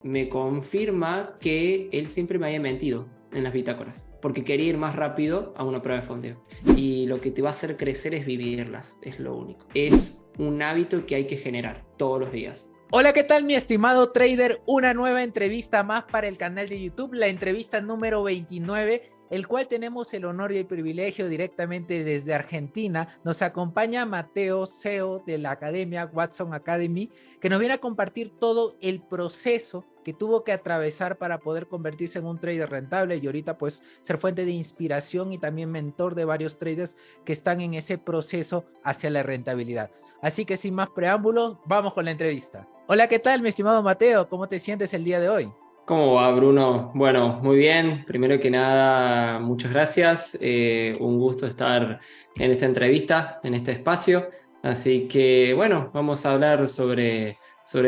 me confirma que él siempre me había mentido en las bitácoras, porque quería ir más rápido a una prueba de fondeo. Y lo que te va a hacer crecer es vivirlas, es lo único. Es un hábito que hay que generar todos los días. Hola, ¿qué tal mi estimado trader? Una nueva entrevista más para el canal de YouTube, la entrevista número 29, el cual tenemos el honor y el privilegio directamente desde Argentina. Nos acompaña Mateo, CEO de la academia Watson Academy, que nos viene a compartir todo el proceso que tuvo que atravesar para poder convertirse en un trader rentable y ahorita pues ser fuente de inspiración y también mentor de varios traders que están en ese proceso hacia la rentabilidad. Así que sin más preámbulos, vamos con la entrevista. Hola, ¿qué tal, mi estimado Mateo? ¿Cómo te sientes el día de hoy? ¿Cómo va, Bruno? Bueno, muy bien. Primero que nada, muchas gracias. Un gusto estar en esta entrevista, en este espacio. Así que, bueno, vamos a hablar sobre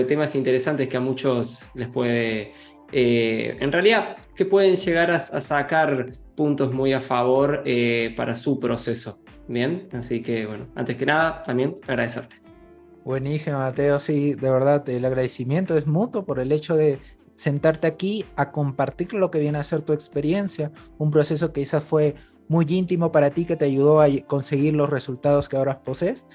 temas interesantes que a muchos les puede, en realidad, que pueden llegar a sacar puntos muy a favor para su proceso. Bien, así que, bueno, antes que nada, también agradecerte. Buenísimo, Mateo. Sí, de verdad, el agradecimiento es mutuo por el hecho de sentarte aquí a compartir lo que viene a ser tu experiencia, un proceso que quizás fue muy íntimo para ti, que te ayudó a conseguir los resultados que ahora posees,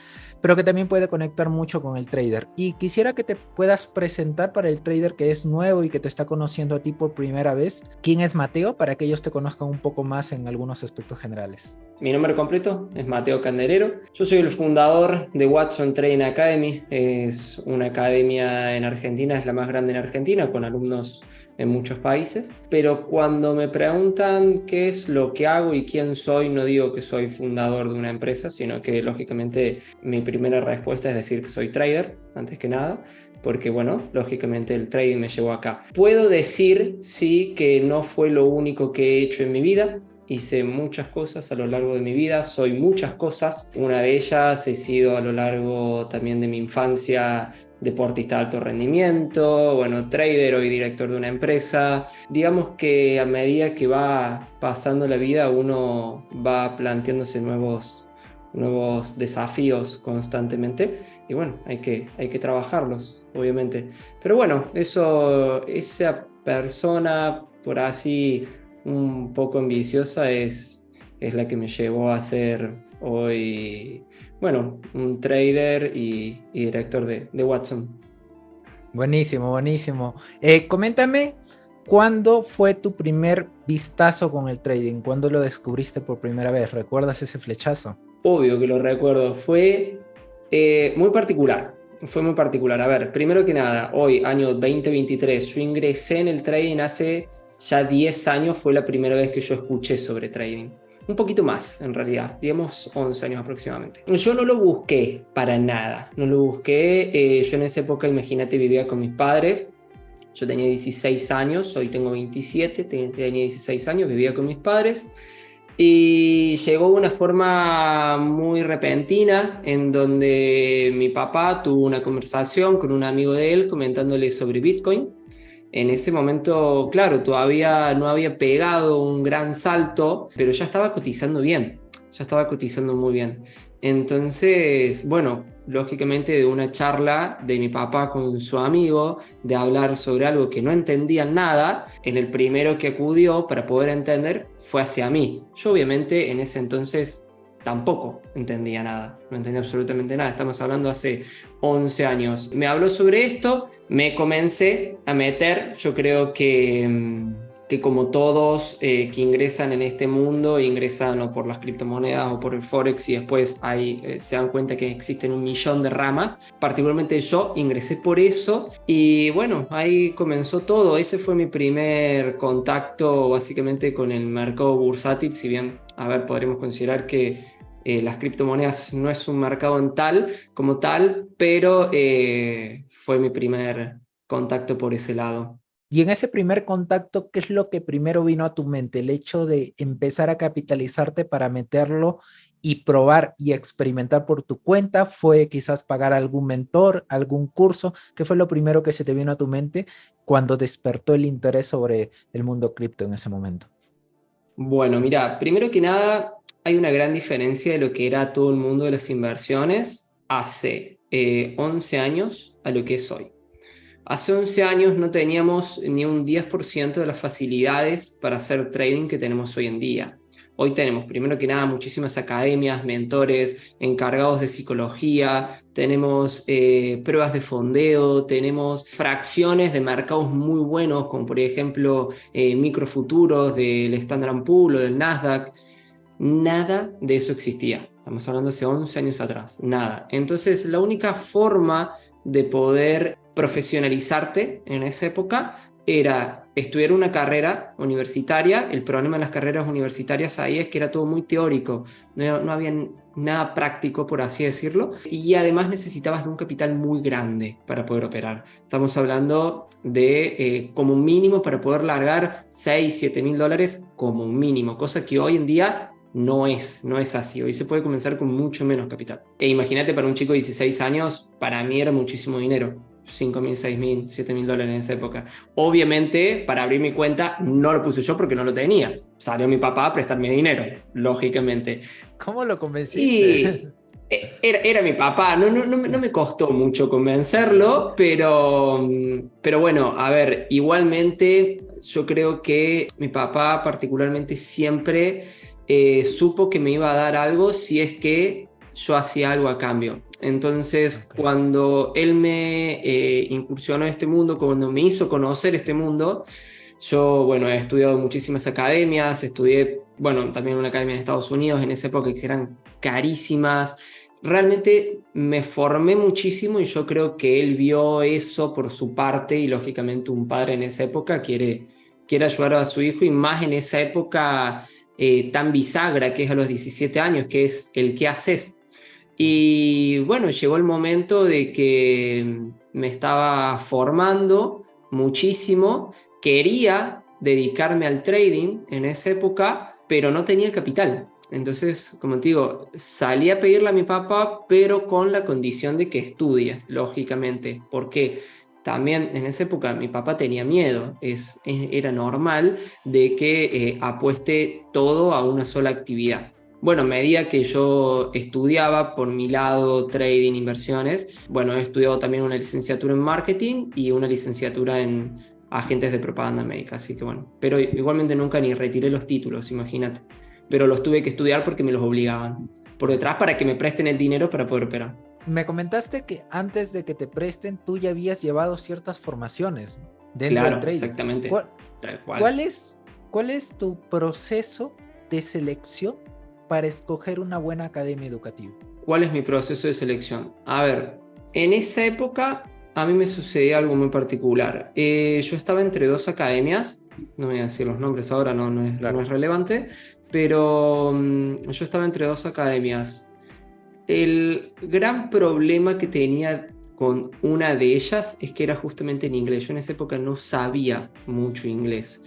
pero que también puede conectar mucho con el trader. Y quisiera que te puedas presentar para el trader que es nuevo y que te está conociendo a ti por primera vez. ¿Quién es Mateo? Para que ellos te conozcan un poco más en algunos aspectos generales. Mi nombre completo es Mateo Candelero. Yo soy el fundador de Watson Trading Academy. Es una academia en Argentina, es la más grande en Argentina, con alumnos en muchos países. Pero cuando me preguntan qué es lo que hago y quién soy, no digo que soy fundador de una empresa, sino que lógicamente mi primera respuesta es decir que soy trader, antes que nada. Porque bueno, lógicamente el trading me llevó acá. Puedo decir, sí, que no fue lo único que he hecho en mi vida. Hice muchas cosas a lo largo de mi vida, soy muchas cosas. Una de ellas he sido a lo largo también de mi infancia deportista de alto rendimiento, bueno, trader, hoy director de una empresa. Digamos que a medida que va pasando la vida uno va planteándose nuevos desafíos constantemente y bueno, hay que trabajarlos, obviamente. Pero bueno, esa persona, por así un poco ambiciosa es la que me llevó a ser hoy, bueno, un trader y director de Watson. Buenísimo, buenísimo. Coméntame, ¿cuándo fue tu primer vistazo con el trading? ¿Cuándo lo descubriste por primera vez? ¿Recuerdas ese flechazo? Obvio que lo recuerdo, fue muy particular. Fue muy particular. A ver, primero que nada, hoy, año 2023, yo ingresé en el trading hace ya 10 años, fue la primera vez que yo escuché sobre trading. Un poquito más, en realidad, digamos 11 años aproximadamente. Yo no lo busqué para nada, no lo busqué. Yo en esa época, imagínate, vivía con mis padres. Yo tenía 16 años, hoy tengo 27, tenía 16 años, vivía con mis padres. Y llegó de una forma muy repentina en donde mi papá tuvo una conversación con un amigo de él comentándole sobre Bitcoin. En ese momento, claro, todavía no había pegado un gran salto, pero ya estaba cotizando bien, ya estaba cotizando muy bien. Entonces, bueno, lógicamente de una charla de mi papá con su amigo, de hablar sobre algo que no entendían nada, en el primero que acudió para poder entender fue hacia mí. Yo obviamente en ese entonces tampoco entendía nada, no entendía absolutamente nada, estamos hablando hace 11 años. Me habló sobre esto, me comencé a meter, yo creo que como todos que ingresan en este mundo, ingresan o por las criptomonedas o por el Forex y después se dan cuenta que existen un millón de ramas. Particularmente yo ingresé por eso y bueno, ahí comenzó todo. Ese fue mi primer contacto básicamente con el mercado bursátil, si bien, a ver, podremos considerar que las criptomonedas no es un mercado en tal como tal, pero fue mi primer contacto por ese lado. Y en ese primer contacto, ¿qué es lo que primero vino a tu mente? El hecho de empezar a capitalizarte para meterlo y probar y experimentar por tu cuenta, ¿fue quizás pagar algún mentor, algún curso? ¿Qué fue lo primero que se te vino a tu mente cuando despertó el interés sobre el mundo cripto en ese momento? Bueno, mira, primero que nada, hay una gran diferencia de lo que era todo el mundo de las inversiones hace 11 años a lo que es hoy. Hace 11 años no teníamos ni un 10% de las facilidades para hacer trading que tenemos hoy en día. Hoy tenemos, primero que nada, muchísimas academias, mentores, encargados de psicología, tenemos pruebas de fondeo, tenemos fracciones de mercados muy buenos, como por ejemplo microfuturos del Standard & Poor's o del Nasdaq. Nada de eso existía. Estamos hablando hace 11 años atrás. Nada. Entonces, la única forma de poder profesionalizarte en esa época era estudiar una carrera universitaria. El problema de las carreras universitarias ahí es que era todo muy teórico. No había nada práctico, por así decirlo. Y además necesitabas de un capital muy grande para poder operar. Estamos hablando de como un mínimo para poder largar 6, 7 mil dólares como un mínimo. Cosa que hoy en día no es así. Hoy se puede comenzar con mucho menos capital. E imagínate, para un chico de 16 años, para mí era muchísimo dinero. 5 mil, 6 mil, 7 mil dólares en esa época. Obviamente, para abrir mi cuenta, no lo puse yo porque no lo tenía. Salió mi papá a prestarme dinero, lógicamente. ¿Cómo lo convenciste? Y era mi papá, no me costó mucho convencerlo, pero bueno, a ver, igualmente yo creo que mi papá particularmente siempre supo que me iba a dar algo si es que yo hacía algo a cambio. Entonces, Okay. cuando él me incursionó en este mundo, cuando me hizo conocer este mundo, yo, bueno, he estudiado muchísimas academias, estudié, bueno, también una academia en Estados Unidos en esa época que eran carísimas. Realmente me formé muchísimo y yo creo que él vio eso por su parte y lógicamente un padre en esa época quiere ayudar a su hijo y más en esa época tan bisagra que es a los 17 años, que es el qué haces. Y bueno, llegó el momento de que me estaba formando muchísimo, quería dedicarme al trading en esa época, pero no tenía el capital. Entonces, como te digo, salí a pedirle a mi papá, pero con la condición de que estudie, lógicamente, porque también en esa época mi papá tenía miedo, era normal de que apueste todo a una sola actividad. Bueno, a medida que yo estudiaba por mi lado trading, inversiones, bueno, he estudiado también una licenciatura en marketing y una licenciatura en agentes de propaganda médica, así que bueno, pero igualmente nunca ni retiré los títulos, imagínate, pero los tuve que estudiar porque me los obligaban por detrás para que me presten el dinero para poder operar. Me comentaste que antes de que te presten, tú ya habías llevado ciertas formaciones dentro del Claro, trading. exactamente, ¿Cuál, tal cual. cuál es tu proceso de selección para escoger una buena academia educativa? ¿Cuál es mi proceso de selección? A ver, en esa época a mí me sucedía algo muy particular. Yo estaba entre dos academias, no voy a decir los nombres ahora, no es relevante, pero yo estaba entre dos academias. El gran problema que tenía con una de ellas es que era justamente en inglés. Yo en esa época no sabía mucho inglés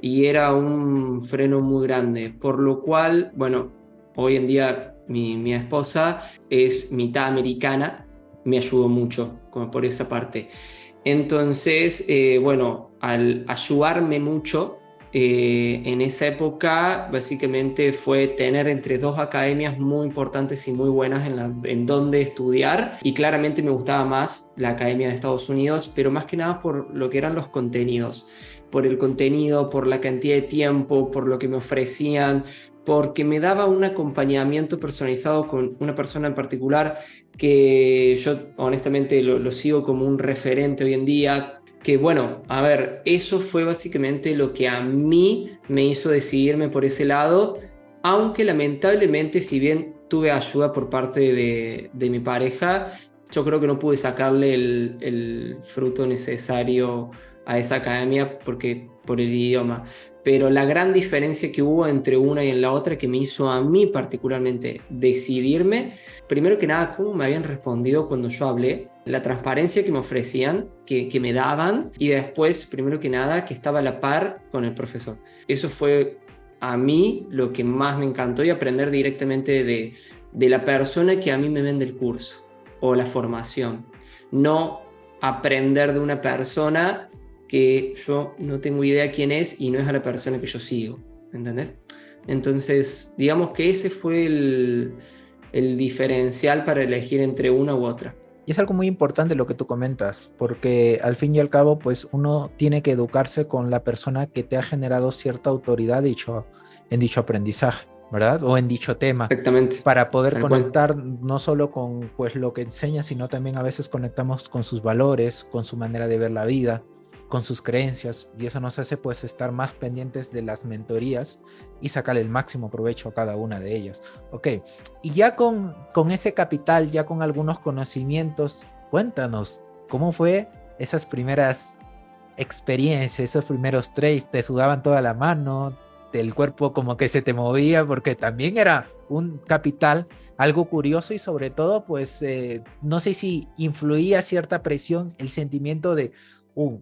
y era un freno muy grande, por lo cual, bueno, hoy en día mi esposa es mitad americana, me ayudó mucho como por esa parte. Entonces, bueno, al ayudarme mucho, en esa época básicamente fue tener entre dos academias muy importantes y muy buenas en donde estudiar y claramente me gustaba más la academia de Estados Unidos, pero más que nada por lo que eran los contenidos, por el contenido, por la cantidad de tiempo, por lo que me ofrecían, porque me daba un acompañamiento personalizado con una persona en particular que yo honestamente lo sigo como un referente hoy en día, que bueno, a ver, eso fue básicamente lo que a mí me hizo decidirme por ese lado, aunque lamentablemente si bien tuve ayuda por parte de mi pareja, yo creo que no pude sacarle el fruto necesario a esa academia porque por el idioma. Pero la gran diferencia que hubo entre una y en la otra que me hizo a mí particularmente decidirme, primero que nada, cómo me habían respondido cuando yo hablé, la transparencia que me ofrecían, que me daban, y después, primero que nada, que estaba a la par con el profesor. Eso fue a mí lo que más me encantó y aprender directamente de la persona que a mí me vende el curso o la formación. No aprender de una persona que yo no tengo idea quién es y no es a la persona que yo sigo, ¿entendés? Entonces, digamos que ese fue el diferencial para elegir entre una u otra. Y es algo muy importante lo que tú comentas, porque al fin y al cabo, pues uno tiene que educarse con la persona que te ha generado cierta autoridad en dicho aprendizaje, ¿verdad? O en dicho tema, Exactamente, para poder tal cual. conectar no solo con pues lo que enseña, sino también a veces conectamos con sus valores, con su manera de ver la vida, con sus creencias, y eso nos hace pues estar más pendientes de las mentorías y sacarle el máximo provecho a cada una de ellas. Ok, y ya con ese capital, ya con algunos conocimientos, cuéntanos, ¿cómo fue esas primeras experiencias, esos primeros trades? ¿Te sudaban toda la mano? ¿El cuerpo como que se te movía? Porque también era un capital, algo curioso y sobre todo, pues, no sé si influía cierta presión, el sentimiento de,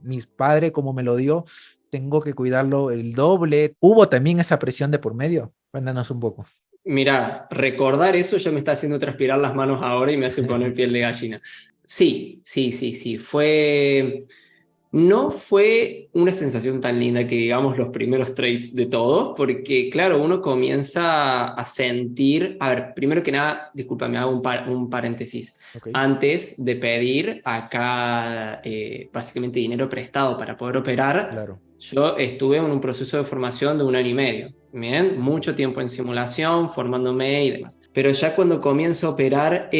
mi padre como me lo dio, tengo que cuidarlo el doble. ¿Hubo también esa presión de por medio? Cuéntanos un poco. Mira, recordar eso ya me está haciendo transpirar las manos ahora y me hace poner piel de gallina. Sí, sí, sí, sí. No fue una sensación tan linda que digamos los primeros trades de todos, porque claro, uno comienza a sentir, a ver, primero que nada, discúlpame, hago un paréntesis. Ok, Antes de pedir acá básicamente dinero prestado para poder operar, claro. yo estuve en un proceso de formación de 1 año y medio. Bien, mucho tiempo en simulación, formándome y demás. Pero ya cuando comienzo a operar,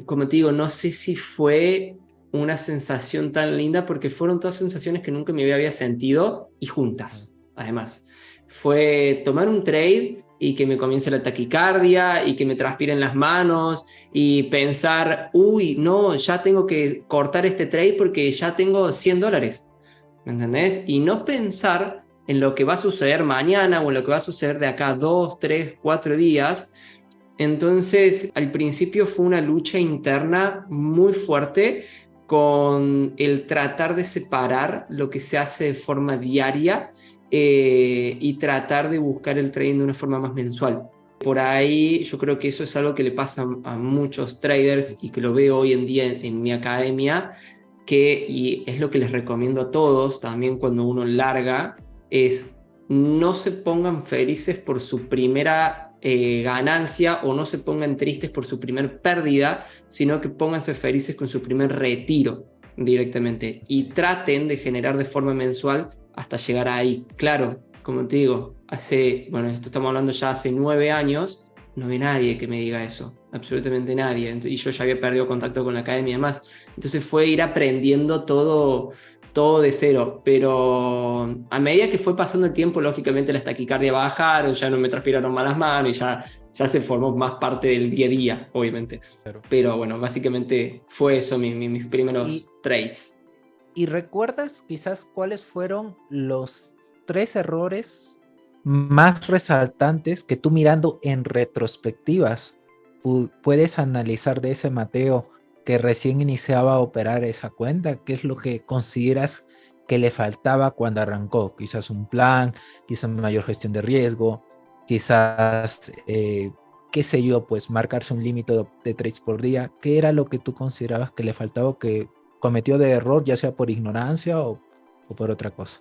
como te digo, no sé si fue una sensación tan linda porque fueron todas sensaciones que nunca me había sentido y juntas, además. Fue tomar un trade y que me comience la taquicardia y que me transpiren las manos y pensar, uy, no, ya tengo que cortar este trade porque ya tengo $100, ¿me entendés? Y no pensar en lo que va a suceder mañana o en lo que va a suceder de acá 2, 3, 4 días. Entonces, al principio fue una lucha interna muy fuerte con el tratar de separar lo que se hace de forma diaria y tratar de buscar el trading de una forma más mensual. Por ahí yo creo que eso es algo que le pasa a muchos traders y que lo veo hoy en día en mi academia, y es lo que les recomiendo a todos también cuando uno larga, es no se pongan felices por su primera ganancia o no se pongan tristes por su primer pérdida, sino que pónganse felices con su primer retiro directamente y traten de generar de forma mensual hasta llegar ahí. Claro, como te digo, bueno, esto estamos hablando ya hace 9 años, no hay nadie que me diga eso, absolutamente nadie, y yo ya había perdido contacto con la academia y demás, entonces fue ir aprendiendo todo de cero, pero a medida que fue pasando el tiempo, lógicamente las taquicardias bajaron, ya no me transpiraron más las manos y ya se formó más parte del día a día, obviamente. Claro. Pero bueno, básicamente fue eso mis Y, primeros trades. ¿Y recuerdas quizás cuáles fueron los tres errores más resaltantes que tú mirando en retrospectivas puedes analizar de ese Mateo que recién iniciaba a operar esa cuenta? ¿Qué es lo que consideras que le faltaba cuando arrancó? Quizás un plan, quizás mayor gestión de riesgo, quizás, qué sé yo, pues marcarse un límite de trades por día. ¿Qué era lo que tú considerabas que le faltaba o que cometió de error, ya sea por ignorancia o por otra cosa?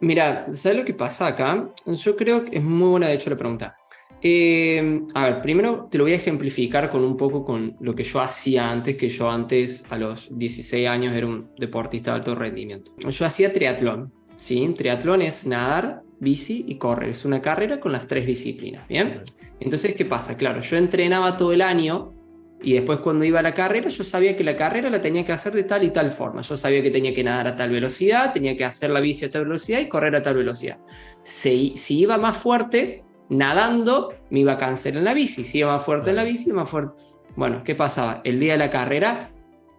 Mira, ¿sabes lo que pasa acá? Yo creo que es muy buena, de hecho, la pregunta. A ver, primero te lo voy a ejemplificar con un poco con lo que yo hacía antes, que yo antes a los 16 años era un deportista de alto rendimiento. Yo hacía triatlón, ¿sí? Triatlón es nadar, bici y correr. Es una carrera con las tres disciplinas, ¿bien? Entonces, ¿qué pasa? Claro, yo entrenaba todo el año y después cuando iba a la carrera, yo sabía que la carrera la tenía que hacer de tal y tal forma. Yo sabía que tenía que nadar a tal velocidad, tenía que hacer la bici a tal velocidad y correr a tal velocidad. Si iba más fuerte nadando, me iba a cansar en la bici. Si iba más fuerte en la Claro. bici, más fuerte. Bueno, ¿qué pasaba? El día de la carrera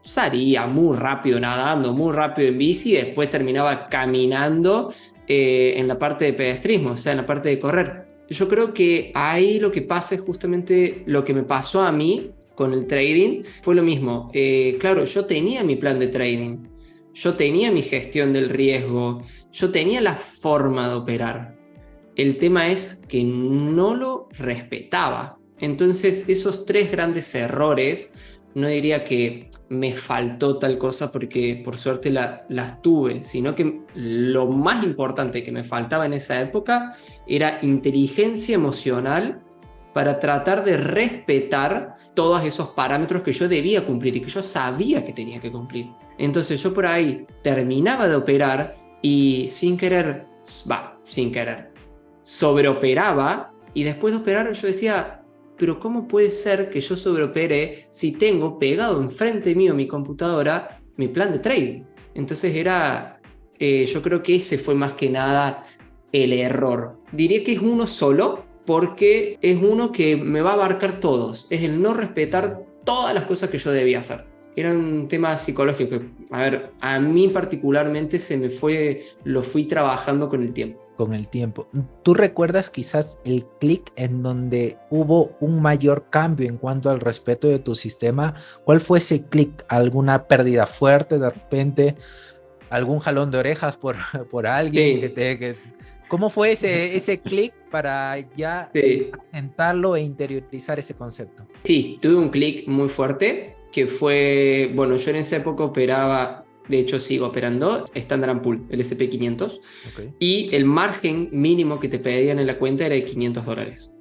salía muy rápido nadando, muy rápido en bici, y después terminaba caminando en la parte de pedestrismo, o sea, en la parte de correr. Yo creo que ahí lo que pasa es justamente lo que me pasó a mí con el trading, fue lo mismo. Claro, yo tenía mi plan de trading, yo tenía mi gestión del riesgo, yo tenía la forma de operar. El tema es que no lo respetaba. Entonces, esos tres grandes errores, no diría que me faltó tal cosa porque por suerte las tuve, sino que lo más importante que me faltaba en esa época era inteligencia emocional para tratar de respetar todos esos parámetros que yo debía cumplir y que yo sabía que tenía que cumplir. Entonces yo por ahí terminaba de operar y sin querer, sobreoperaba, y después de operar yo decía, pero ¿cómo puede ser que yo sobreopere si tengo pegado enfrente mío mi computadora mi plan de trading? Entonces yo creo que ese fue más que nada el error. Diría que es uno solo, porque es uno que me va a abarcar todos. Es el no respetar todas las cosas que yo debía hacer. Era un tema psicológico que, a ver, a mí particularmente lo fui trabajando con el tiempo. Con el tiempo. ¿Tú recuerdas quizás el clic en donde hubo un mayor cambio en cuanto al respeto de tu sistema? ¿Cuál fue ese clic? ¿Alguna pérdida fuerte de repente? ¿Algún jalón de orejas por alguien? Sí, ¿Cómo fue ese clic para ya sí. asentarlo e interiorizar ese concepto? Sí, tuve un clic muy fuerte que fue, bueno, yo en esa época operaba, de hecho sigo operando, Standard & Poor's, el S&P 500, Okay. y el margen mínimo que te pedían en la cuenta era de $500.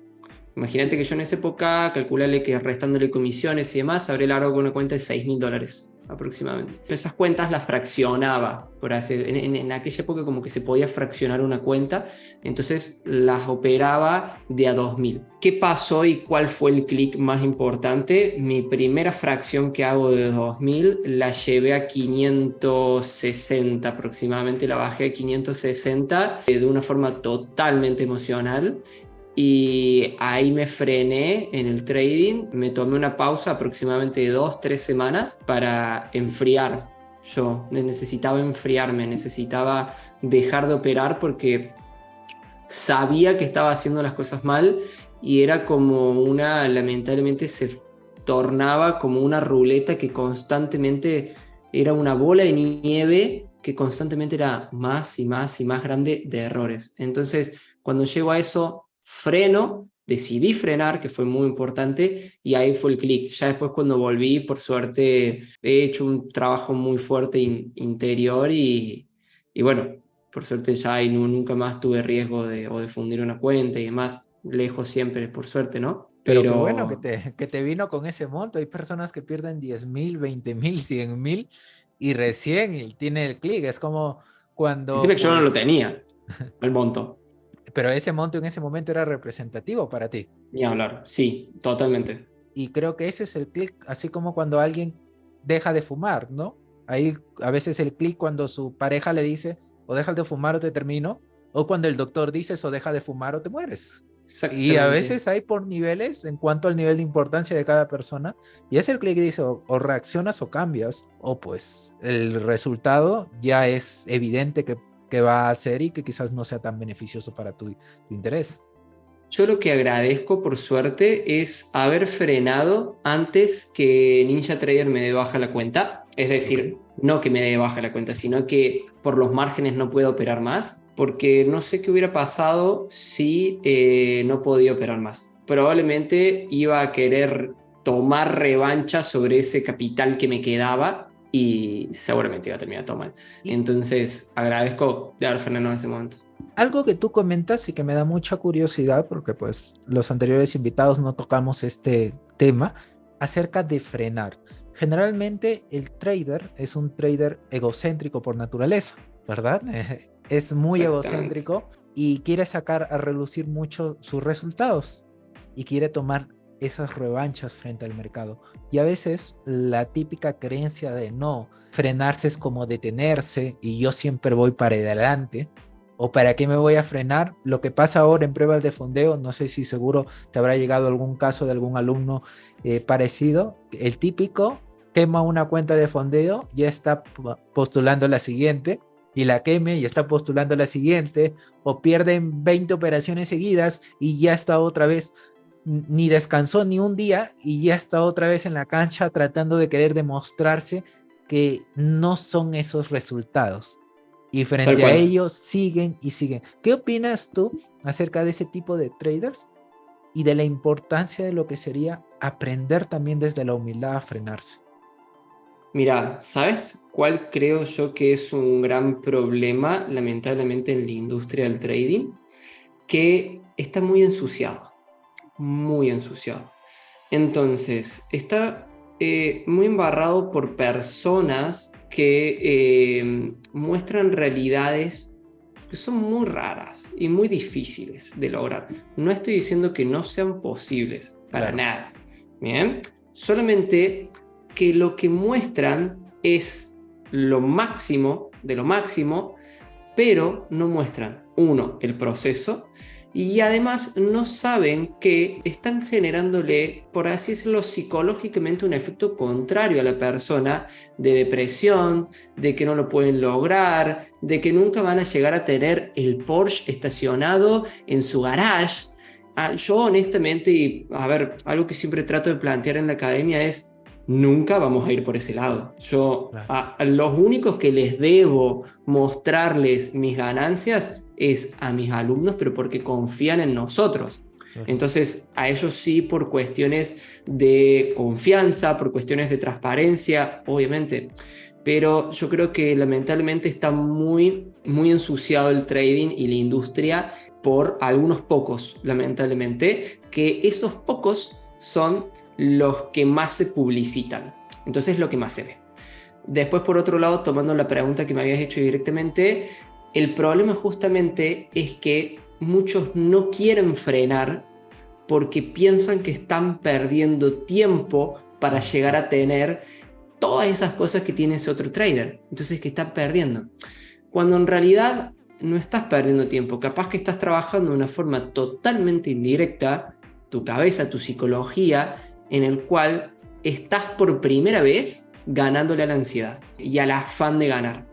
Imagínate que yo en esa época, calcularle que restándole comisiones y demás, habré largo con una cuenta de $6.000 aproximadamente. Yo esas cuentas las fraccionaba, por así, en aquella época como que se podía fraccionar una cuenta, entonces las operaba de a 2.000. ¿Qué pasó y cuál fue el clic más importante? Mi primera fracción que hago de 2.000 la llevé a 560 aproximadamente, la bajé a 560 de una forma totalmente emocional. Y ahí me frené en el trading, me tomé una pausa aproximadamente de 2, 3 semanas para enfriar. Yo necesitaba enfriarme, necesitaba dejar de operar porque sabía que estaba haciendo las cosas mal, y era como lamentablemente se tornaba como una ruleta que constantemente era una bola de nieve que constantemente era más y más y más grande de errores. Entonces, cuando llego a eso, freno, decidí frenar, que fue muy importante, y ahí fue el clic. Ya después cuando volví, por suerte, he hecho un trabajo muy fuerte interior y bueno, por suerte ya ahí nunca más tuve riesgo de fundir una cuenta y demás, lejos siempre, por suerte, ¿no? Pero qué bueno Pero que te vino con ese monto. Hay personas que pierden 10,000, 20,000, 100,000 y recién tiene el clic. Es como el tema cuando, es que yo no lo pues, tenía, al monto, pero ese monto en ese momento era representativo para ti. ni hablar, sí, totalmente. Y creo que ese es el clic, así como cuando alguien deja de fumar, ¿no? Ahí a veces el clic cuando su pareja le dice, o dejas de fumar o te termino, o cuando el doctor dice, o deja de fumar o te mueres. Y a Exactamente. veces hay por niveles en cuanto al nivel de importancia de cada persona, y es el clic que dice, o reaccionas o cambias, o pues el resultado ya es evidente que va a ser y que quizás no sea tan beneficioso para tu interés. Yo lo que agradezco, por suerte, es haber frenado antes que Ninja Trader me dé baja la cuenta. Es Ok. decir, no que me dé baja la cuenta, sino que por los márgenes no puedo operar más, porque no sé qué hubiera pasado si no podía operar más. Probablemente iba a querer tomar revancha sobre ese capital que me quedaba y seguramente iba a terminar todo mal. Y Entonces, agradezco de haber frenado en ese momento. algo que tú comentas y que me da mucha curiosidad, porque pues los anteriores invitados no tocamos este tema, acerca de frenar. Generalmente el trader es un trader egocéntrico por naturaleza, ¿verdad? Es muy Exactamente. egocéntrico y quiere sacar a relucir mucho sus resultados y quiere tomar esas revanchas frente al mercado. Y a veces la típica creencia de no, frenarse es como detenerse y yo siempre voy para adelante o para qué me voy a frenar. Lo que pasa ahora en pruebas de fondeo, no sé si seguro te habrá llegado algún caso de algún alumno parecido, el típico quema una cuenta de fondeo, ya está postulando la siguiente y la queme y está postulando la siguiente, o pierden 20 operaciones seguidas y ya está otra vez, ni descansó ni un día y ya está otra vez en la cancha tratando de querer demostrarse que no son esos resultados. Y Tal frente a cual. ellos siguen y siguen. ¿Qué opinas tú acerca de ese tipo de traders y de la importancia de lo que sería aprender también desde la humildad a frenarse? Mira, ¿sabes cuál creo yo que es un gran problema, lamentablemente, en la industria del trading? Que está muy ensuciado. muy ensuciado. Entonces, está muy embarrado por personas que muestran realidades que son muy raras y muy difíciles de lograr. No estoy diciendo que no sean posibles, para nada. Bien, solamente que lo que muestran es lo máximo de lo máximo, pero no muestran, uno, el proceso, y además no saben que están generándole, por así decirlo, psicológicamente un efecto contrario a la persona, de depresión, de que no lo pueden lograr, de que nunca van a llegar a tener el Porsche estacionado en su garage. Yo honestamente, y a ver, algo que siempre trato de plantear en la academia es: nunca vamos a ir por ese lado. Yo a los únicos que les debo mostrarles mis ganancias es a mis alumnos, pero porque confían en nosotros. Entonces, a ellos sí, por cuestiones de confianza, por cuestiones de transparencia, obviamente. Pero yo creo que lamentablemente está muy, muy ensuciado el trading y la industria por algunos pocos, lamentablemente, que esos pocos son los que más se publicitan. Entonces es lo que más se ve. Después, por otro lado, tomando la pregunta que me habías hecho directamente, el problema justamente es que muchos no quieren frenar porque piensan que están perdiendo tiempo para llegar a tener todas esas cosas que tiene ese otro trader. Entonces, que están perdiendo. Cuando en realidad no estás perdiendo tiempo, capaz que estás trabajando de una forma totalmente indirecta, tu cabeza, tu psicología, en el cual estás por primera vez ganándole a la ansiedad y al afán de ganar.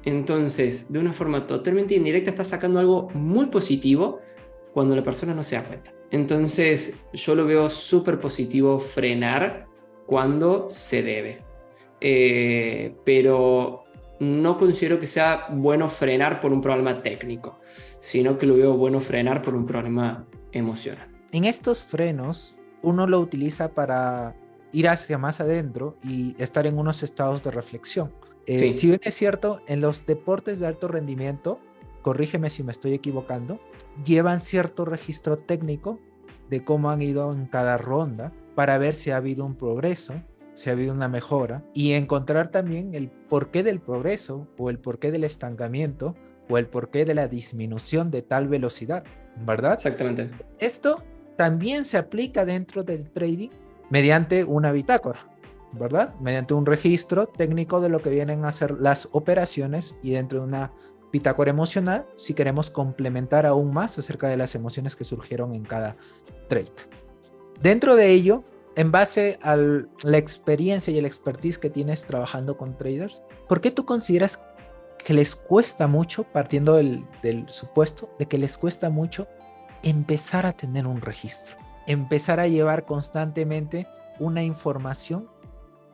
Entonces, de una forma totalmente indirecta, estás sacando algo muy positivo cuando la persona no se da cuenta. Entonces, yo lo veo súper positivo frenar cuando se debe. Pero no considero que sea bueno frenar por un problema técnico, sino que lo veo bueno frenar por un problema emocional. En estos frenos, uno lo utiliza para ir hacia más adentro y estar en unos estados de reflexión. Sí. Si bien es cierto, en los deportes de alto rendimiento, corrígeme si me estoy equivocando, llevan cierto registro técnico de cómo han ido en cada ronda para ver si ha habido un progreso, si ha habido una mejora y encontrar también el porqué del progreso o el porqué del estancamiento o el porqué de la disminución de tal velocidad, ¿verdad? Exactamente. Esto también se aplica dentro del trading mediante una bitácora, ¿verdad? Mediante un registro técnico de lo que vienen a ser las operaciones y dentro de una bitácora emocional si queremos complementar aún más acerca de las emociones que surgieron en cada trade. Dentro de ello, en base a la experiencia y el expertise que tienes trabajando con traders, ¿por qué tú consideras que les cuesta mucho, partiendo del supuesto de que les cuesta mucho empezar a tener un registro, empezar a llevar constantemente una información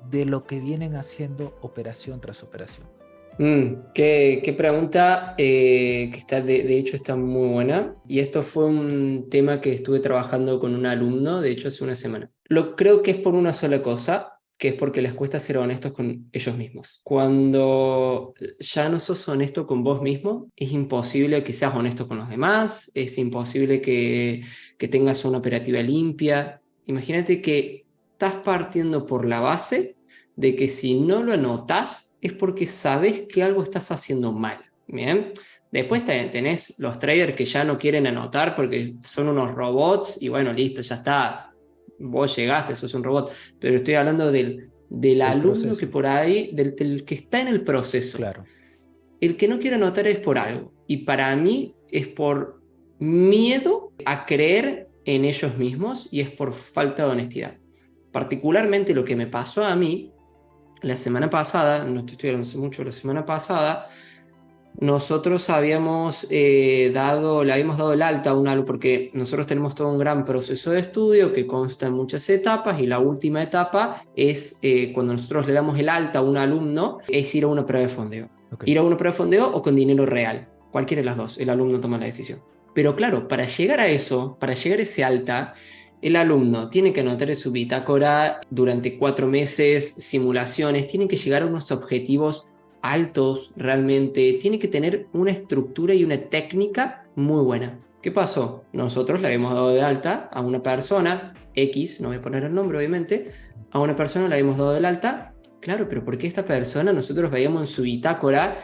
de lo que vienen haciendo operación tras operación? Qué pregunta, que está de hecho está muy buena, y esto fue un tema que estuve trabajando con un alumno, de hecho hace una semana. Creo que es por una sola cosa, que es porque les cuesta ser honestos con ellos mismos. Cuando ya no sos honesto con vos mismo, es imposible que seas honesto con los demás, es imposible que tengas una operativa limpia. Imagínate que estás partiendo por la base de que si no lo anotas es porque sabes que algo estás haciendo mal. Bien. Después tenés los traders que ya no quieren anotar porque son unos robots y bueno, listo, ya está. Vos llegaste, sos un robot. Pero estoy hablando del alumno proceso, que por ahí, del que está en el proceso. Claro. El que no quiere anotar es por algo. Y para mí es por miedo a creer en ellos mismos y es por falta de honestidad. Particularmente lo que me pasó a mí la semana pasada, no te estoy hablando hace mucho, la semana pasada, nosotros le habíamos dado el alta a un alumno, porque nosotros tenemos todo un gran proceso de estudio que consta en muchas etapas, y la última etapa es cuando nosotros le damos el alta a un alumno, es ir a una prueba de fondeo. Okay. Ir a una prueba de fondeo o con dinero real, cualquiera de las dos, el alumno toma la decisión. Pero claro, para llegar a eso, para llegar a ese alta, el alumno tiene que anotar en su bitácora durante 4 meses, simulaciones, tiene que llegar a unos objetivos altos realmente, tiene que tener una estructura y una técnica muy buena. ¿Qué pasó? Nosotros le habíamos dado de alta a una persona, X, no voy a poner el nombre obviamente, a una persona le habíamos dado del alta, claro, pero ¿por qué esta persona nosotros veíamos en su bitácora,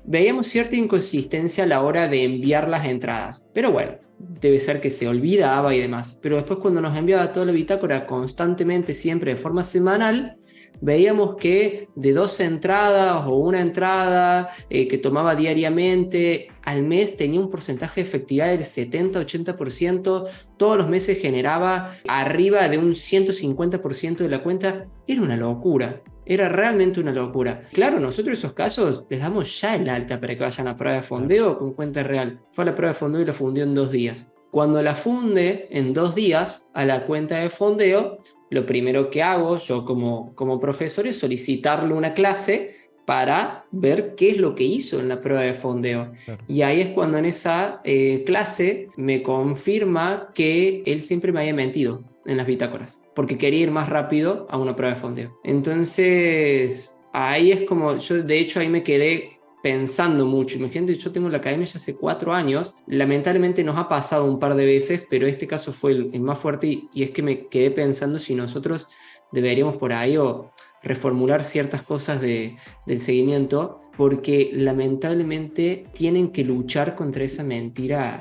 veíamos cierta inconsistencia a la hora de enviar las entradas? Pero bueno, debe ser que se olvidaba y demás. Pero después cuando nos enviaba toda la bitácora constantemente, siempre de forma semanal, veíamos que de 2 entradas o una entrada que tomaba diariamente, al mes tenía un porcentaje de efectividad del 70-80%, todos los meses generaba arriba de un 150% de la cuenta. Era una locura. Era realmente una locura. Claro, nosotros esos casos les damos ya el alta para que vayan a prueba de fondeo con cuenta real. Fue a la prueba de fondeo y la fundió en 2 días. Cuando la funde en 2 días a la cuenta de fondeo, lo primero que hago yo como profesor es solicitarle una clase para ver qué es lo que hizo en la prueba de fondeo. Claro. Y ahí es cuando en esa clase me confirma que él siempre me había mentido en las bitácoras, porque quería ir más rápido a una prueba de fondeo. Entonces, ahí es como, yo de hecho ahí me quedé pensando mucho. Imagínate, yo tengo la academia ya hace 4 años, lamentablemente nos ha pasado un par de veces, pero este caso fue el más fuerte y es que me quedé pensando si nosotros deberíamos por ahí o reformular ciertas cosas del seguimiento, porque lamentablemente tienen que luchar contra esa mentira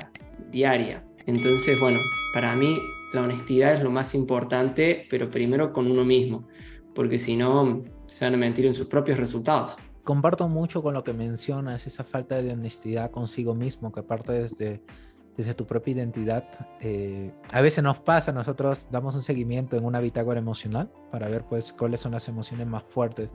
diaria. Entonces, bueno, para mí la honestidad es lo más importante, pero primero con uno mismo, porque si no, se van a mentir en sus propios resultados. Comparto mucho con lo que mencionas, esa falta de honestidad consigo mismo, que aparte desde tu propia identidad, a veces nos pasa, nosotros damos un seguimiento en una bitácora emocional para ver pues cuáles son las emociones más fuertes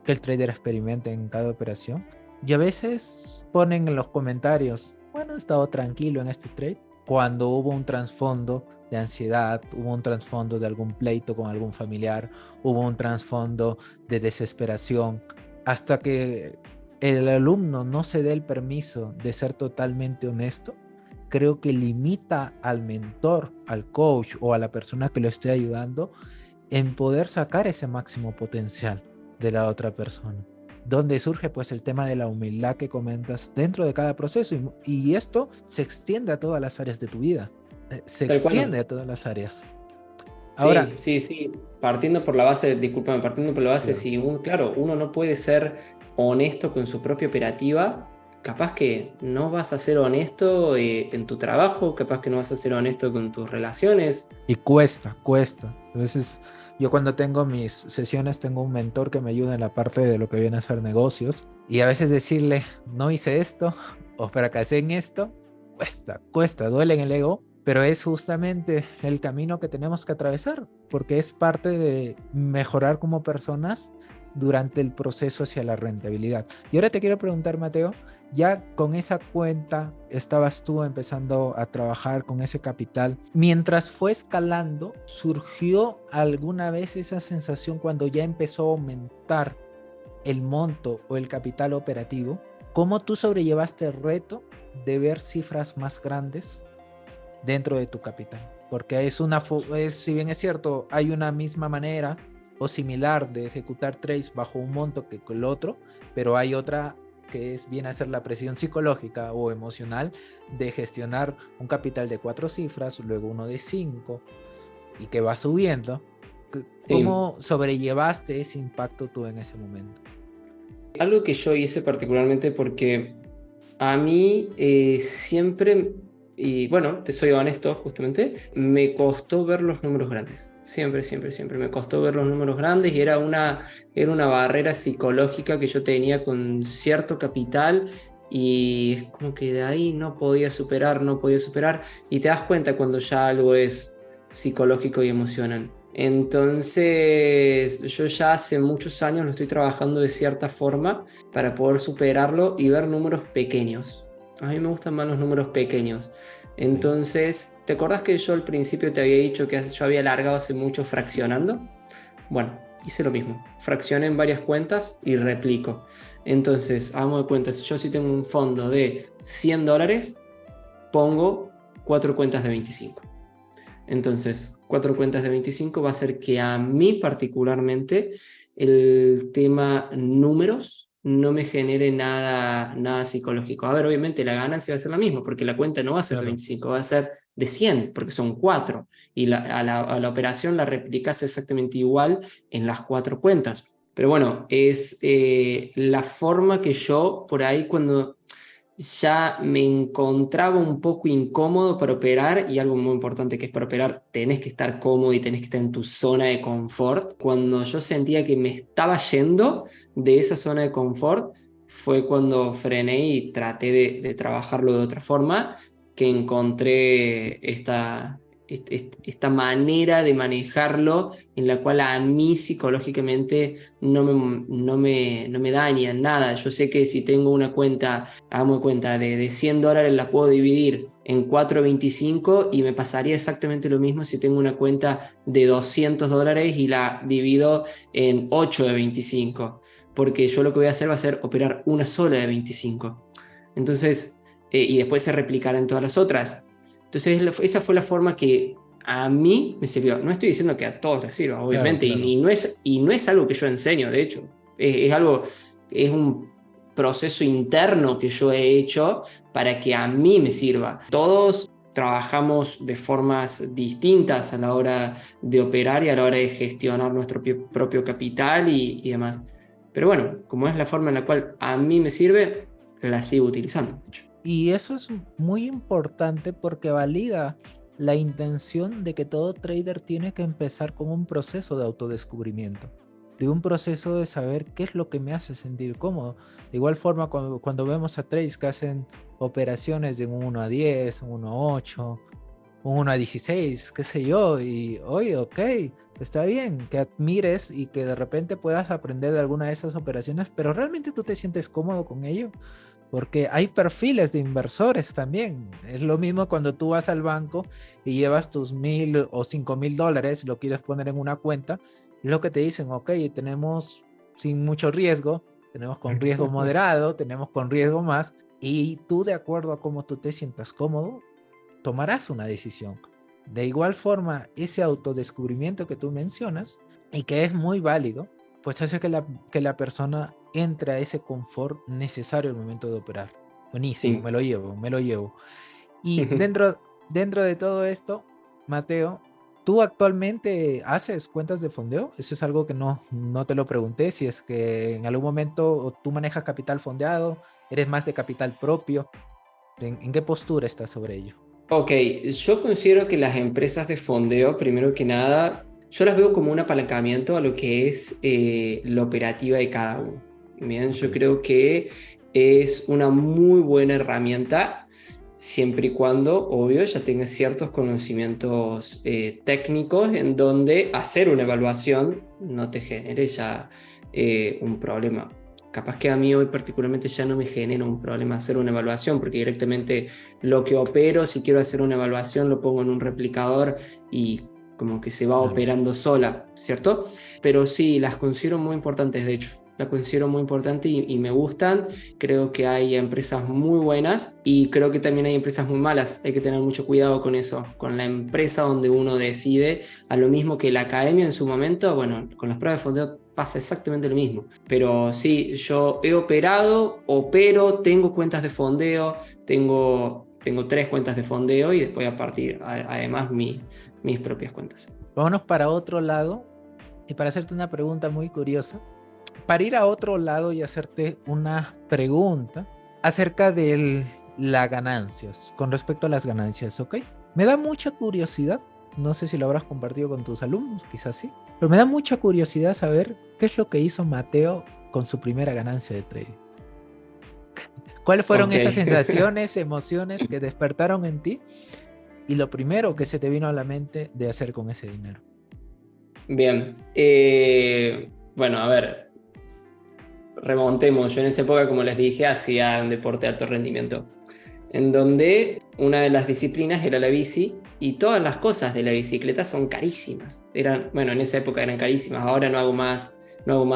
que el trader experimenta en cada operación, y a veces ponen en los comentarios, bueno, he estado tranquilo en este trade, cuando hubo un trasfondo de ansiedad, hubo un trasfondo de algún pleito con algún familiar, hubo un trasfondo de desesperación, hasta que el alumno no se dé el permiso de ser totalmente honesto, creo que limita al mentor, al coach o a la persona que lo esté ayudando en poder sacar ese máximo potencial de la otra persona. Donde surge pues el tema de la humildad que comentas dentro de cada proceso, y esto se extiende a todas las áreas de tu vida, se Tal extiende cual. a todas las áreas. Sí, Ahora, sí, sí. Partiendo por la base, discúlpame, partiendo por la base, claro. si claro, uno no puede ser honesto con su propia operativa, capaz que no vas a ser honesto en tu trabajo, capaz que no vas a ser honesto con tus relaciones. Y cuesta. A veces yo cuando tengo mis sesiones tengo un mentor que me ayuda en la parte de lo que viene a ser negocios, y a veces decirle, no hice esto o fracasé en esto, cuesta, duele en el ego, pero es justamente el camino que tenemos que atravesar, porque es parte de mejorar como personas durante el proceso hacia la rentabilidad. Y ahora te quiero preguntar, Mateo, ya con esa cuenta estabas tú empezando a trabajar con ese capital. Mientras fue escalando, ¿surgió alguna vez esa sensación cuando ya empezó a aumentar el monto o el capital operativo? ¿Cómo tú sobrellevaste el reto de ver cifras más grandes dentro de tu capital? Porque si bien es cierto, hay una misma manera o similar de ejecutar trades bajo un monto que el otro, pero hay otra que viene a ser la presión psicológica o emocional de gestionar un capital de 4 cifras, luego uno de 5 y que va subiendo. Sí. ¿Cómo sobrellevaste ese impacto tú en ese momento? Algo que yo hice particularmente porque a mí siempre, y bueno, te soy honesto justamente, me costó ver los números grandes. Siempre, siempre, siempre me costó ver los números grandes y era una barrera psicológica que yo tenía con cierto capital y es como que de ahí no podía superar, no podía superar y te das cuenta cuando ya algo es psicológico y emocional. Entonces, yo ya hace muchos años lo estoy trabajando de cierta forma para poder superarlo y ver números pequeños. A mí me gustan más los números pequeños. Okay. Entonces, ¿te acordás que yo al principio te había dicho que yo había largado hace mucho fraccionando? Bueno, hice lo mismo. Fraccioné en varias cuentas y replico. Entonces, hagamos de cuenta, si yo sí tengo un fondo de $100, pongo 4 cuentas de 25. Entonces, 4 cuentas de 25 va a hacer que a mí particularmente el tema números no me genere nada psicológico. A ver, obviamente la ganancia va a ser la misma, porque la cuenta no va a ser de Claro. 25, va a ser de 100, porque son 4, y a la operación la replicas exactamente igual en las 4 cuentas. Pero bueno, es la forma que yo por ahí cuando ya me encontraba un poco incómodo para operar, y algo muy importante que es para operar, tenés que estar cómodo y tenés que estar en tu zona de confort. Cuando yo sentía que me estaba yendo de esa zona de confort, fue cuando frené y traté de trabajarlo de otra forma, que encontré esta manera de manejarlo en la cual a mí psicológicamente no me daña nada. Yo sé que si tengo una cuenta, hagamos cuenta, de $100, la puedo dividir en 4.25 y me pasaría exactamente lo mismo si tengo una cuenta de $200 y la divido en 8 de 25, porque yo lo que voy a hacer va a ser operar una sola de 25. Entonces, y después se replicará en todas las otras. Entonces, esa fue la forma que a mí me sirvió. No estoy diciendo que a todos les sirva, Claro, obviamente, claro. y no es algo que yo enseño, de hecho. Es algo, es un proceso interno que yo he hecho para que a mí me sirva. Todos trabajamos de formas distintas a la hora de operar y a la hora de gestionar nuestro propio capital y demás. Pero bueno, como es la forma en la cual a mí me sirve, la sigo utilizando. Y eso es muy importante porque valida la intención de que todo trader tiene que empezar con un proceso de autodescubrimiento, de un proceso de saber qué es lo que me hace sentir cómodo. De igual forma, cuando vemos a traders que hacen operaciones de un 1 a 10, un 1 a 8, un 1 a 16, qué sé yo, y oye, ok, está bien que admires y que de repente puedas aprender de alguna de esas operaciones, pero ¿realmente tú te sientes cómodo con ello? Porque hay perfiles de inversores también. Es lo mismo cuando tú vas al banco y llevas tus $1,000 o $5,000, lo quieres poner en una cuenta, es lo que te dicen, ok, tenemos sin mucho riesgo, tenemos con riesgo moderado, tenemos con riesgo más, y tú de acuerdo a cómo tú te sientas cómodo, tomarás una decisión. De igual forma, ese autodescubrimiento que tú mencionas y que es muy válido, pues hace que la persona entre a ese confort necesario al momento de operar. Buenísimo, Sí. me lo llevo, me lo llevo. Y dentro de todo esto, Mateo, ¿tú actualmente haces cuentas de fondeo? Eso es algo que no te lo pregunté, si es que en algún momento tú manejas capital fondeado, eres más de capital propio. ¿En qué postura estás sobre ello? Ok, yo considero que las empresas de fondeo, primero que nada, yo las veo como un apalancamiento a lo que es la operativa de cada uno. Bien, Ok. yo creo que es una muy buena herramienta, siempre y cuando, obvio, ya tengas ciertos conocimientos técnicos en donde hacer una evaluación no te genere ya un problema. Capaz que a mí hoy particularmente ya no me genera un problema hacer una evaluación, porque directamente lo que opero, si quiero hacer una evaluación, lo pongo en un replicador y como que se va Claro. operando sola, ¿cierto? Pero sí, las considero muy importantes, de hecho. Las considero muy importantes y me gustan. Creo que hay empresas muy buenas y creo que también hay empresas muy malas. Hay que tener mucho cuidado con eso, con la empresa donde uno decide, a lo mismo que la academia en su momento. Bueno, con las pruebas de fondeo pasa exactamente lo mismo. Pero sí, yo he operado, opero, tengo cuentas de fondeo, tengo 3 cuentas de fondeo y después a partir, además, mis propias cuentas. Vámonos para otro lado y para hacerte una pregunta muy curiosa. Para ir a otro lado y hacerte una pregunta acerca de las ganancias, con respecto a las ganancias, ¿ok? Me da mucha curiosidad, no sé si lo habrás compartido con tus alumnos, quizás sí, pero me da mucha curiosidad saber qué es lo que hizo Mateo con su primera ganancia de trading. ¿Cuáles fueron Ok. esas sensaciones, emociones que despertaron en ti y lo primero que se te vino a la mente de hacer con ese dinero? Bien. Bueno, a ver, remontemos. Yo en esa época, como les dije, hacía un deporte de alto rendimiento, en donde una de las disciplinas era la bici y todas las cosas de la bicicleta son carísimas. Bueno, en esa época eran carísimas, ahora no hago más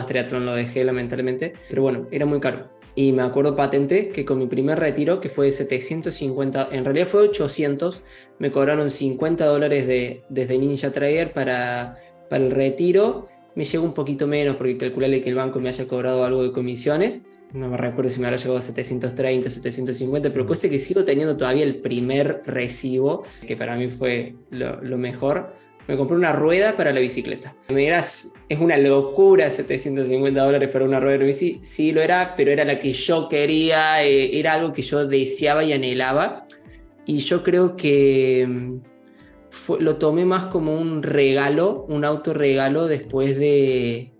triatlón, lo dejé lamentablemente, pero bueno, era muy caro. Y me acuerdo patente que con mi primer retiro, que fue de 750, en realidad fue 800, me cobraron $50 desde Ninja Trader para el retiro. Me llegó un poquito menos porque calculé que el banco me haya cobrado algo de comisiones, no me recuerdo si me habrá llegado a 730, 750, pero cosa que sigo teniendo todavía el primer recibo, que para mí fue lo mejor. Me compré una rueda para la bicicleta. Me dirás, es una locura $750 para una rueda de bici. Sí lo era, pero era la que yo quería, era algo que yo deseaba y anhelaba. Y yo creo que lo tomé más como un regalo, un autorregalo después de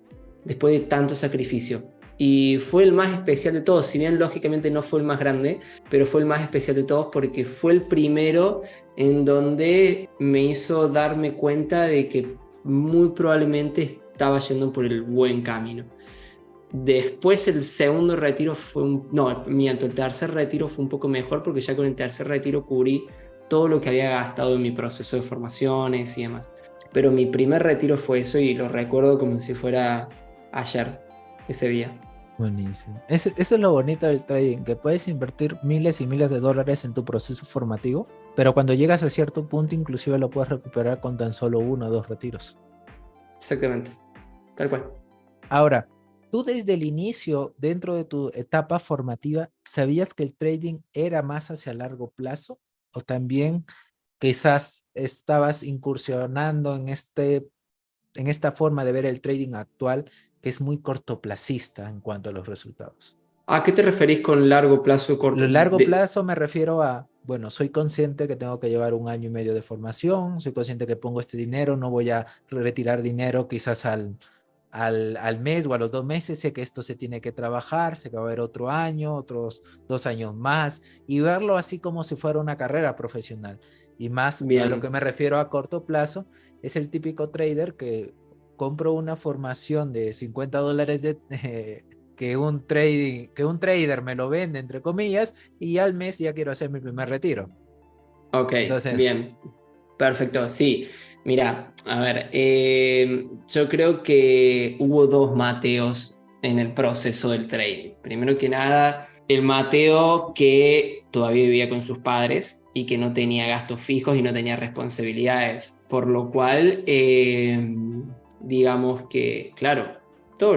tanto sacrificio. Y fue el más especial de todos, si bien lógicamente no fue el más grande, pero fue el más especial de todos porque fue el primero en donde me hizo darme cuenta de que muy probablemente estaba yendo por el buen camino. Después el segundo retiro fue no, miento, el tercer retiro fue un poco mejor porque ya con el tercer retiro cubrí todo lo que había gastado en mi proceso de formaciones y demás. Pero mi primer retiro fue eso y lo recuerdo como si fuera ayer, ese día. Buenísimo. Eso es lo bonito del trading, que puedes invertir miles y miles de dólares en tu proceso formativo, pero cuando llegas a cierto punto inclusive lo puedes recuperar con tan solo 1 o 2 retiros. Exactamente, tal cual. Ahora, tú desde el inicio, dentro de tu etapa formativa, ¿sabías que el trading era más hacia largo plazo? ¿O también quizás estabas incursionando en esta forma de ver el trading actual, que es muy cortoplacista en cuanto a los resultados? ¿A qué te referís con largo plazo y Lo corto? largo plazo me refiero a, bueno, soy consciente que tengo que llevar 1 año y medio de formación, soy consciente que pongo este dinero, no voy a retirar dinero quizás al mes o a los 2 meses, sé que esto se tiene que trabajar, sé que va a haber otro año, otros 2 años más, y verlo así como si fuera una carrera profesional. Y más a lo que Bien. me refiero a corto plazo, es el típico trader que compro una formación de $50 que un trader me lo vende, entre comillas, y al mes ya quiero hacer mi primer retiro. Ok, Entonces, bien. Perfecto, sí. Mira, a ver, yo creo que hubo dos Mateos en el proceso del trading. Primero que nada, el Mateo que todavía vivía con sus padres y que no tenía gastos fijos y no tenía responsabilidades, por lo cual, digamos que, claro, todo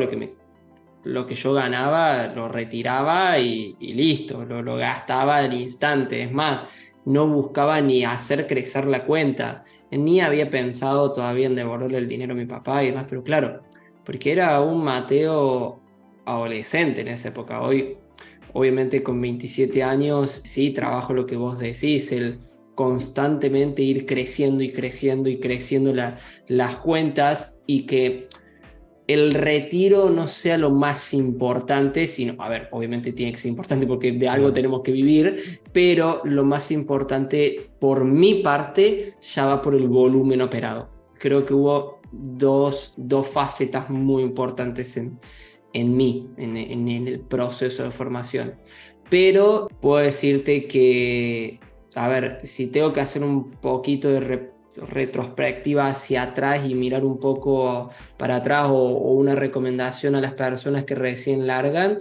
lo que yo ganaba lo retiraba y listo, lo gastaba al instante. Es más, no buscaba ni hacer crecer la cuenta, ni había pensado todavía en devolverle el dinero a mi papá y demás, pero claro, porque era un Mateo adolescente en esa época. Hoy, obviamente con 27 años, sí trabajo lo que vos decís, el constantemente ir creciendo y creciendo y creciendo las cuentas y que el retiro no sea lo más importante, sino, a ver, obviamente tiene que ser importante porque de algo claro. tenemos que vivir, pero lo más importante por mi parte ya va por el volumen operado. Creo que hubo dos facetas muy importantes en mí, en el proceso de formación. Pero puedo decirte que, a ver, si tengo que hacer un poquito de retrospectiva hacia atrás y mirar un poco para atrás o una recomendación a las personas que recién largan,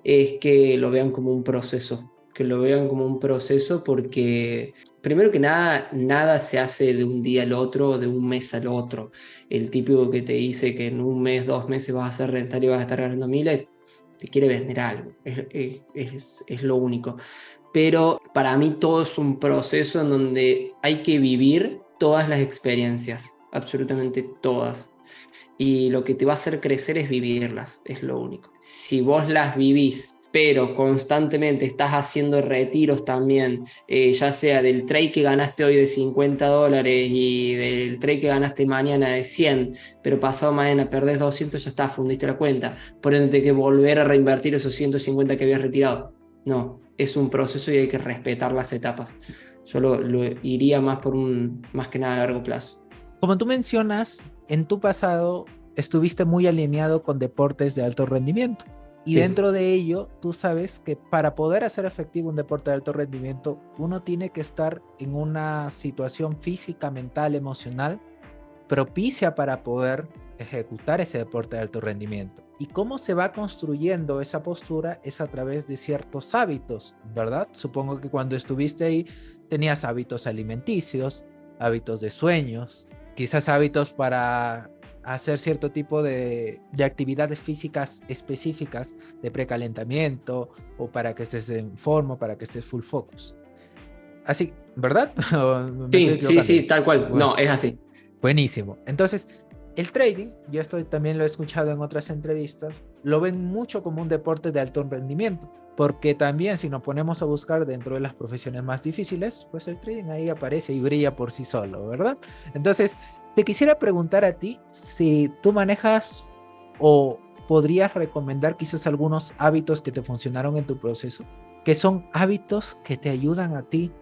es que lo vean como un proceso, que lo vean como un proceso porque primero que nada, nada se hace de un día al otro, de un mes al otro. El típico que te dice que en un mes, 2 meses vas a ser rentario y vas a estar ganando miles, te quiere vender algo, es lo único. Pero para mí todo es un proceso en donde hay que vivir todas las experiencias, absolutamente todas. Y lo que te va a hacer crecer es vivirlas, es lo único. Si vos las vivís, pero constantemente estás haciendo retiros también, ya sea del trade que ganaste hoy de $50 y del trade que ganaste mañana de 100, pero pasado mañana perdés 200, ya está, fundiste la cuenta. Por ende, tenés que volver a reinvertir esos 150 que habías retirado. No, es un proceso y hay que respetar las etapas. Yo lo iría más por más que nada a largo plazo. Como tú mencionas, en tu pasado estuviste muy alineado con deportes de alto rendimiento. Y Sí. dentro de ello, tú sabes que para poder hacer efectivo un deporte de alto rendimiento, uno tiene que estar en una situación física, mental, emocional propicia para poder ejecutar ese deporte de alto rendimiento. Y cómo se va construyendo esa postura es a través de ciertos hábitos, ¿verdad? Supongo que cuando estuviste ahí tenías hábitos alimenticios, hábitos de sueños, quizás hábitos para hacer cierto tipo de actividades físicas específicas de precalentamiento o para que estés en forma, para que estés full focus. Así, ¿verdad? ¿O me estoy Sí, sí, equivocando sí, ahí? tal cual. Bueno, No, es así. buenísimo. Entonces, el trading, yo también lo he escuchado en otras entrevistas, lo ven mucho como un deporte de alto rendimiento, porque también si nos ponemos a buscar dentro de las profesiones más difíciles, pues el trading ahí aparece y brilla por sí solo, ¿verdad? Entonces, te quisiera preguntar a ti si tú manejas o podrías recomendar quizás algunos hábitos que te funcionaron en tu proceso, que son hábitos que te ayudan a ti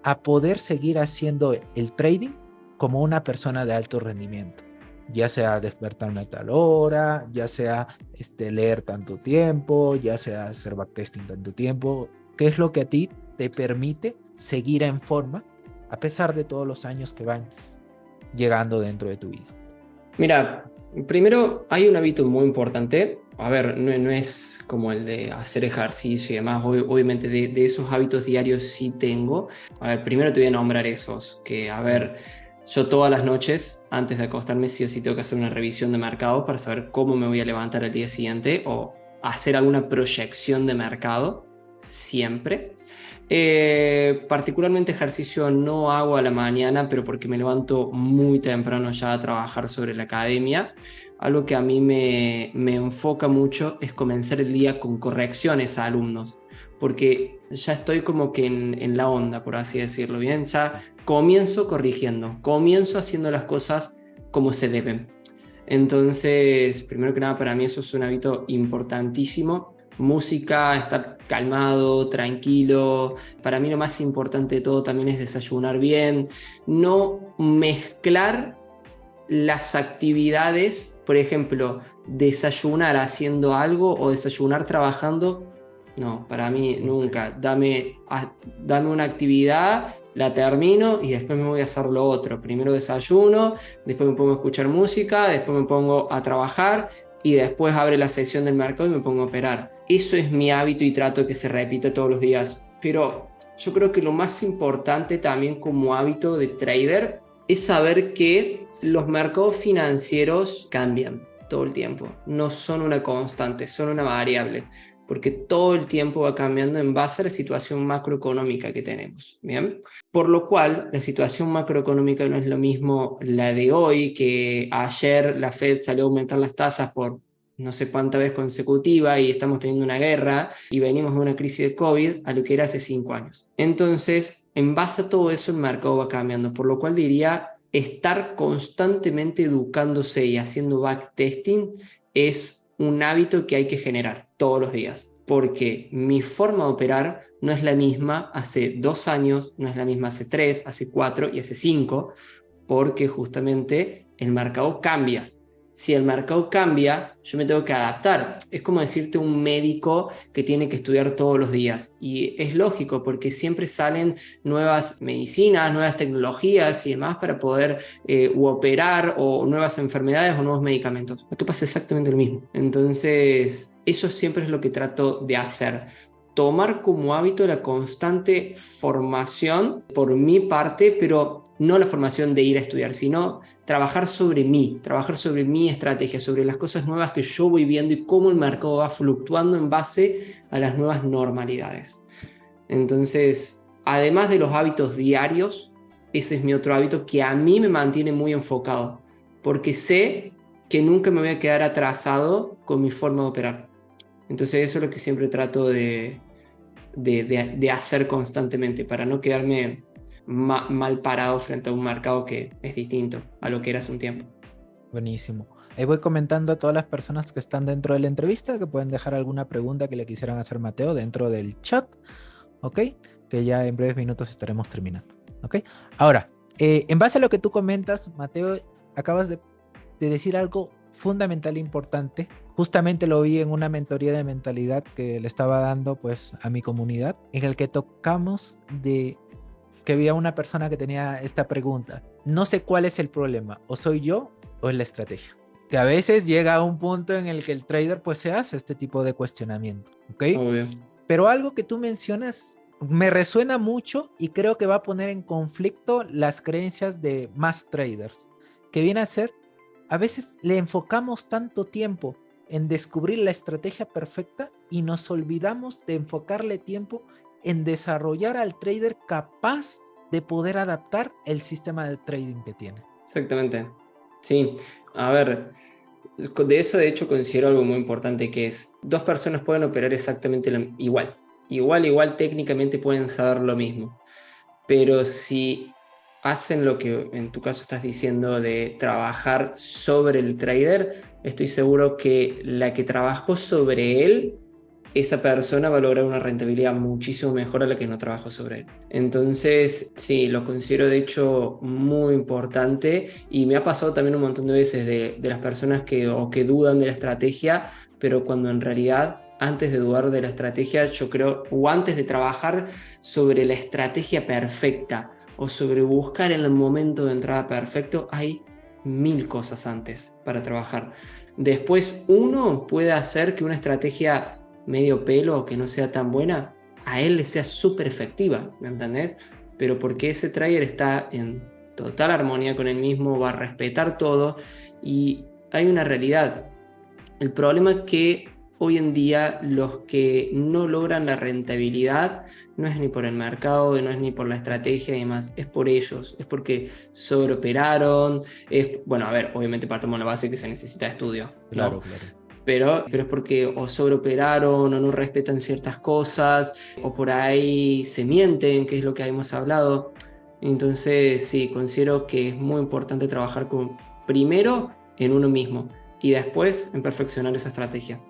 a poder seguir haciendo el trading como una persona de alto rendimiento, ya sea despertarme a tal hora, ya sea leer tanto tiempo, ya sea hacer backtesting tanto tiempo. ¿Qué es lo que a ti te permite seguir en forma a pesar de todos los años que van llegando dentro de tu vida? Mira, primero hay un hábito muy importante. A ver, no es como el de hacer ejercicio y demás. Obviamente de esos hábitos diarios sí tengo. A ver, primero te voy a nombrar esos. Que, a ver, yo todas las noches, antes de acostarme, sí o sí tengo que hacer una revisión de mercado para saber cómo me voy a levantar el día siguiente o hacer alguna proyección de mercado. Siempre. Particularmente ejercicio no hago a la mañana, pero porque me levanto muy temprano ya a trabajar sobre la academia. Algo que a mí me enfoca mucho es comenzar el día con correcciones a alumnos, porque ya estoy como que en la onda, por así decirlo, ¿bien? Ya comienzo corrigiendo, comienzo haciendo las cosas como se deben. Entonces, primero que nada, para mí eso es un hábito importantísimo. Música, estar calmado, tranquilo. Para mí lo más importante de todo también es desayunar bien, no mezclar las actividades, por ejemplo, desayunar haciendo algo o desayunar trabajando. No, para mí nunca. Dame una actividad, la termino y después me voy a hacer lo otro. Primero desayuno, después me pongo a escuchar música, después me pongo a trabajar y después abre la sección del mercado y me pongo a operar. Eso es mi hábito y trato que se repita todos los días. Pero yo creo que lo más importante también como hábito de trader es saber que los mercados financieros cambian todo el tiempo. No son una constante, son una variable, porque todo el tiempo va cambiando en base a la situación macroeconómica que tenemos. ¿Bien? Por lo cual, la situación macroeconómica no es lo mismo la de hoy, que ayer la Fed salió a aumentar las tasas por no sé cuánta vez consecutiva y estamos teniendo una guerra y venimos de una crisis de COVID a lo que era hace 5 años. Entonces, en base a todo eso, el mercado va cambiando, por lo cual diría estar constantemente educándose y haciendo backtesting es un hábito que hay que generar todos los días, porque mi forma de operar no es la misma hace 2 años, no es la misma hace 3, hace 4 y hace 5, porque justamente el mercado cambia. Si el mercado cambia, yo me tengo que adaptar. Es como decirte un médico que tiene que estudiar todos los días. Y es lógico porque siempre salen nuevas medicinas, nuevas tecnologías y demás para poder operar o nuevas enfermedades o nuevos medicamentos. Lo que pasa es exactamente lo mismo. Entonces, eso siempre es lo que trato de hacer. Tomar como hábito la constante formación por mi parte, pero no la formación de ir a estudiar, sino trabajar sobre mi estrategia, sobre las cosas nuevas que yo voy viendo y cómo el mercado va fluctuando en base a las nuevas normalidades. Entonces, además de los hábitos diarios, ese es mi otro hábito que a mí me mantiene muy enfocado, porque sé que nunca me voy a quedar atrasado con mi forma de operar. Entonces eso es lo que siempre trato de hacer constantemente para no quedarme mal parado frente a un mercado que es distinto a lo que era hace un tiempo. Buenísimo. Ahí voy comentando a todas las personas que están dentro de la entrevista que pueden dejar alguna pregunta que le quisieran hacer Mateo dentro del chat, ¿ok? Que ya en breves minutos estaremos terminando, ¿ok? Ahora, en base a lo que tú comentas, Mateo, acabas de decir algo fundamental e importante. Justamente lo vi en una mentoría de mentalidad que le estaba dando pues a mi comunidad, en el que tocamos de que había una persona que tenía esta pregunta: no sé cuál es el problema, o soy yo o es la estrategia. Que a veces llega a un punto en el que el trader pues se hace este tipo de cuestionamiento, ¿ok? Obvio. Pero algo que tú mencionas me resuena mucho y creo que va a poner en conflicto las creencias de más traders, que viene a ser a veces le enfocamos tanto tiempo en descubrir la estrategia perfecta y nos olvidamos de enfocarle tiempo en desarrollar al trader capaz de poder adaptar el sistema de trading que tiene. Exactamente. Sí, a ver, de eso de hecho considero algo muy importante que es, dos personas pueden operar exactamente igual. Igual técnicamente pueden saber lo mismo. Pero si hacen lo que en tu caso estás diciendo de trabajar sobre el trader, estoy seguro que la que trabajó sobre él, esa persona va a lograr una rentabilidad muchísimo mejor a la que no trabajó sobre él. Entonces, sí, lo considero de hecho muy importante y me ha pasado también un montón de veces de las personas que dudan de la estrategia, pero cuando en realidad antes de dudar de la estrategia, yo creo, o antes de trabajar sobre la estrategia perfecta o sobre buscar el momento de entrada perfecto, hay 1000 cosas antes para trabajar. Después uno puede hacer que una estrategia medio pelo o que no sea tan buena, a él le sea súper efectiva, ¿me entendés? Pero porque ese trader está en total armonía con él mismo, va a respetar todo y hay una realidad. El problema es que hoy en día los que no logran la rentabilidad no es ni por el mercado, no es ni por la estrategia y demás, es por ellos, es porque sobreoperaron, bueno, a ver, obviamente partamos de la base que se necesita estudio, Claro, ¿no? claro. Pero es porque o sobreoperaron o no respetan ciertas cosas o por ahí se mienten, que es lo que hemos hablado. Entonces, sí, considero que es muy importante trabajar primero en uno mismo y después en perfeccionar esa estrategia.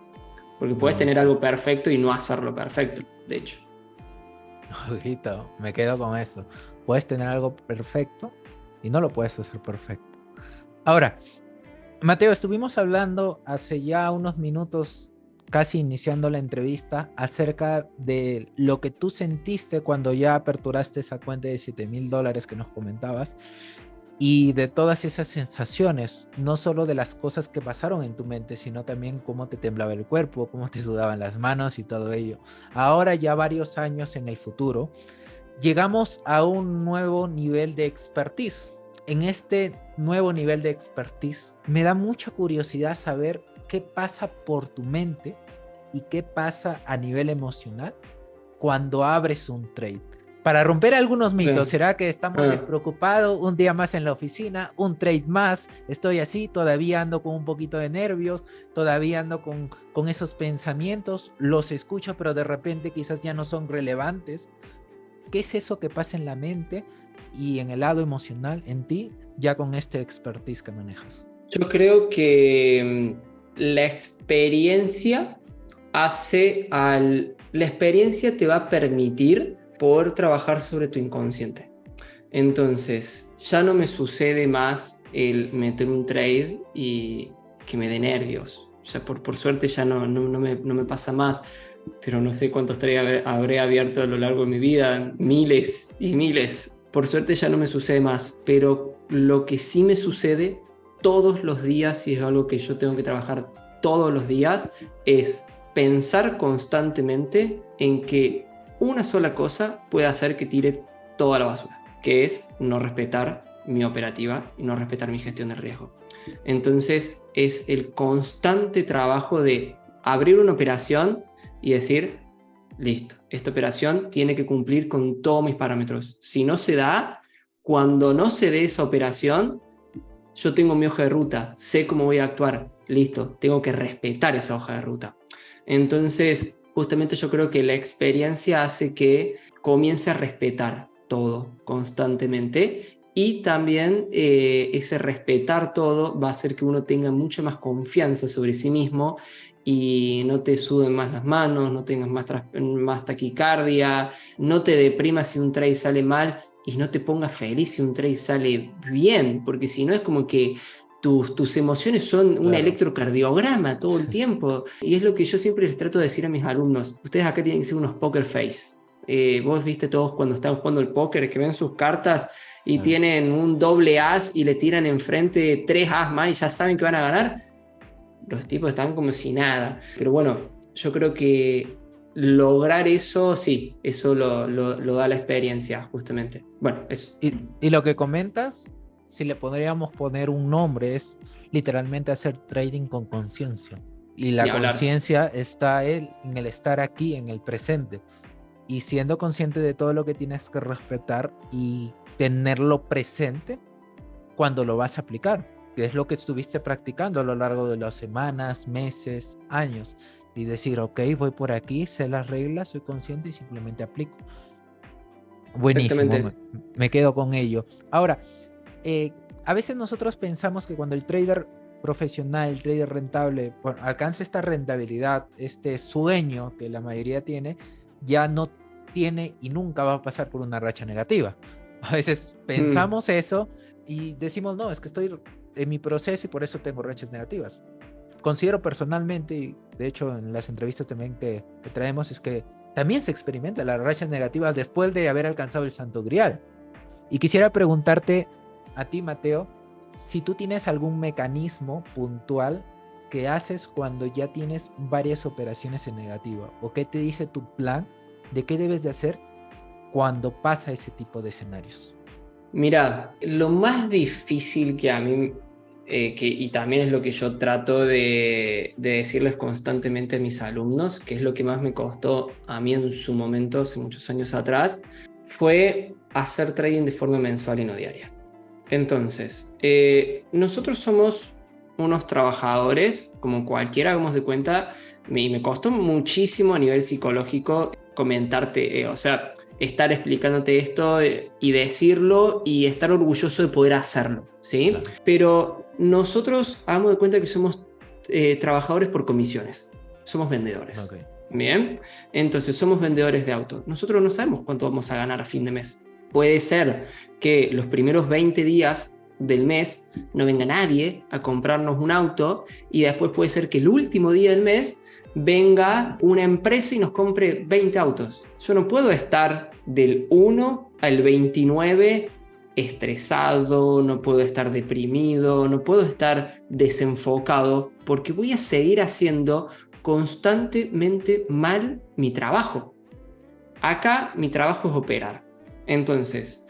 Porque puedes No, tener sí. algo perfecto y no hacerlo perfecto, de hecho. Ojito, me quedo con eso. Puedes tener algo perfecto y no lo puedes hacer perfecto. Ahora, Mateo, estuvimos hablando hace ya unos minutos, casi iniciando la entrevista, acerca de lo que tú sentiste cuando ya aperturaste esa cuenta de $7,000 que nos comentabas y de todas esas sensaciones, no solo de las cosas que pasaron en tu mente, sino también cómo te temblaba el cuerpo, cómo te sudaban las manos y todo ello. Ahora, ya varios años en el futuro, llegamos a un nuevo nivel de expertise. En este nuevo nivel de expertise, me da mucha curiosidad saber qué pasa por tu mente y qué pasa a nivel emocional cuando abres un trade. Para romper algunos mitos, Okay. ¿será que estamos Ah, despreocupados? Un día más en la oficina, un trade más, estoy así, todavía ando con un poquito de nervios, todavía ando con esos pensamientos, los escucho, pero de repente quizás ya no son relevantes. ¿Qué es eso que pasa en la mente y en el lado emocional en ti, ya con este expertise que manejas? yo creo que la experiencia la experiencia te va a permitir poder trabajar sobre tu inconsciente. Entonces, ya no me sucede más el meter un trade y que me dé nervios. O sea, por suerte ya no me pasa más, pero no sé cuántos trades habré abierto a lo largo de mi vida, miles y miles. Por suerte ya no me sucede más, pero lo que sí me sucede todos los días, y es algo que yo tengo que trabajar todos los días, es pensar constantemente en que una sola cosa puede hacer que tire toda la basura, que es no respetar mi operativa y no respetar mi gestión de riesgo. Entonces es el constante trabajo de abrir una operación y decir, listo, esta operación tiene que cumplir con todos mis parámetros. Si no se da, cuando no se dé esa operación, yo tengo mi hoja de ruta, sé cómo voy a actuar, listo, tengo que respetar esa hoja de ruta. Entonces, justamente yo creo que la experiencia hace que comience a respetar todo constantemente y también ese respetar todo va a hacer que uno tenga mucha más confianza sobre sí mismo y no te suden más las manos, no tengas más taquicardia, no te deprimas si un trade sale mal y no te pongas feliz si un trade sale bien, porque si no es como que tus emociones son un Claro. electrocardiograma todo el tiempo. Y es lo que yo siempre les trato de decir a mis alumnos. Ustedes acá tienen que ser unos poker face. Vos viste todos cuando están jugando el póker, que ven sus cartas y Claro. tienen un doble as y le tiran enfrente tres as más y ya saben que van a ganar. Los tipos están como si nada. Pero bueno, yo creo que lograr eso, sí, eso lo da la experiencia, justamente. Bueno, eso. Y lo que comentas si le podríamos poner un nombre, es literalmente hacer trading con conciencia. Y la Ni hablar. conciencia está en el estar aquí, en el presente. Y siendo consciente de todo lo que tienes que respetar y tenerlo presente cuando lo vas a aplicar, que es lo que estuviste practicando a lo largo de las semanas, meses, años. Y decir, ok, voy por aquí, sé las reglas, soy consciente y simplemente aplico. Buenísimo, Exactamente. me quedo con ello. Ahora, eh, a veces nosotros pensamos que cuando el trader profesional, el trader rentable, bueno, alcanza esta rentabilidad, este sueño que la mayoría tiene, ya no tiene y nunca va a pasar por una racha negativa. A veces Mm, pensamos eso y decimos, no, es que estoy en mi proceso y por eso tengo rachas negativas. Considero personalmente, y de hecho en las entrevistas también que traemos, es que también se experimenta las rachas negativas después de haber alcanzado el Santo Grial. Y quisiera preguntarte a ti, Mateo, si tú tienes algún mecanismo puntual que haces cuando ya tienes varias operaciones en negativa, o qué te dice tu plan de qué debes de hacer cuando pasa ese tipo de escenarios. Mira, lo más difícil que a mí, y también es lo que yo trato de decirles constantemente a mis alumnos, que es lo que más me costó a mí en su momento, hace muchos años atrás, fue hacer trading de forma mensual y no diaria. Entonces, nosotros somos unos trabajadores, como cualquiera, hagamos de cuenta, y me costó muchísimo a nivel psicológico comentarte, o sea, estar explicándote esto y decirlo y estar orgulloso de poder hacerlo, ¿sí? Claro. Pero nosotros hagamos de cuenta que somos trabajadores por comisiones, somos Ok. vendedores, ¿bien? Entonces, somos vendedores de autos. Nosotros no sabemos cuánto vamos a ganar a fin de mes. Puede ser que los primeros 20 días del mes no venga nadie a comprarnos un auto y después puede ser que el último día del mes venga una empresa y nos compre 20 autos. Yo no puedo estar del 1 al 29 estresado, no puedo estar deprimido, no puedo estar desenfocado porque voy a seguir haciendo constantemente mal mi trabajo. Acá mi trabajo es operar. Entonces,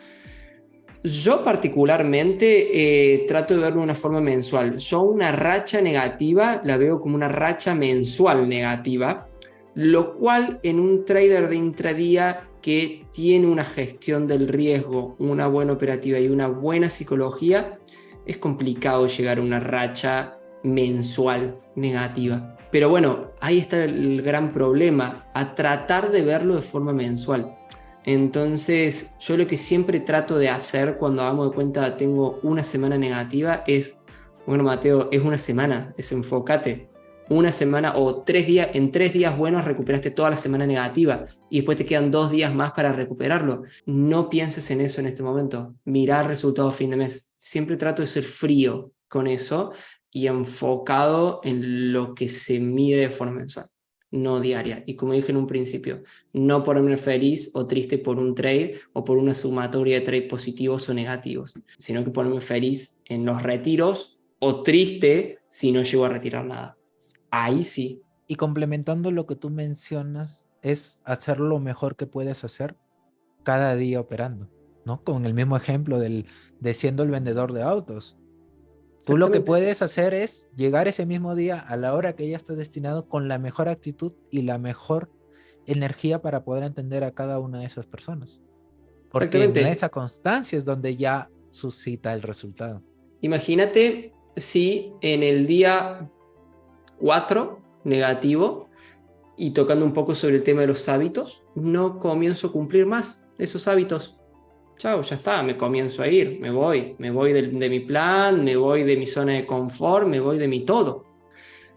yo particularmente trato de verlo de una forma mensual. Yo una racha negativa la veo como una racha mensual negativa, lo cual en un trader de intradía que tiene una gestión del riesgo, una buena operativa y una buena psicología, es complicado llegar a una racha mensual negativa. Pero bueno, ahí está el gran problema, a tratar de verlo de forma mensual. Entonces, yo lo que siempre trato de hacer cuando hagamos de cuenta tengo una semana negativa es, bueno, Mateo, es una semana, desenfócate. Una semana o 3 días, en 3 días buenos recuperaste toda la semana negativa y después te quedan 2 días más para recuperarlo. No pienses en eso en este momento. Mirá el resultado a fin de mes. Siempre trato de ser frío con eso y enfocado en lo que se mide de forma mensual, no diaria. Y como dije en un principio, no ponerme feliz o triste por un trade o por una sumatoria de trades positivos o negativos, sino que ponerme feliz en los retiros o triste si no llego a retirar nada. Ahí sí. Y complementando lo que tú mencionas, es hacer lo mejor que puedes hacer cada día operando, ¿no? Con el mismo ejemplo de siendo el vendedor de autos. Tú lo que Exactamente. puedes hacer es llegar ese mismo día a la hora que ya estás destinado con la mejor actitud y la mejor energía para poder entender a cada una de esas personas. Porque en Exactamente. esa constancia es donde ya suscita el resultado. Imagínate si en el día 4 negativo, y tocando un poco sobre el tema de los hábitos, no comienzo a cumplir más esos hábitos. Chao, ya está, me comienzo a ir, me voy de mi plan, me voy de mi zona de confort, me voy de mi todo.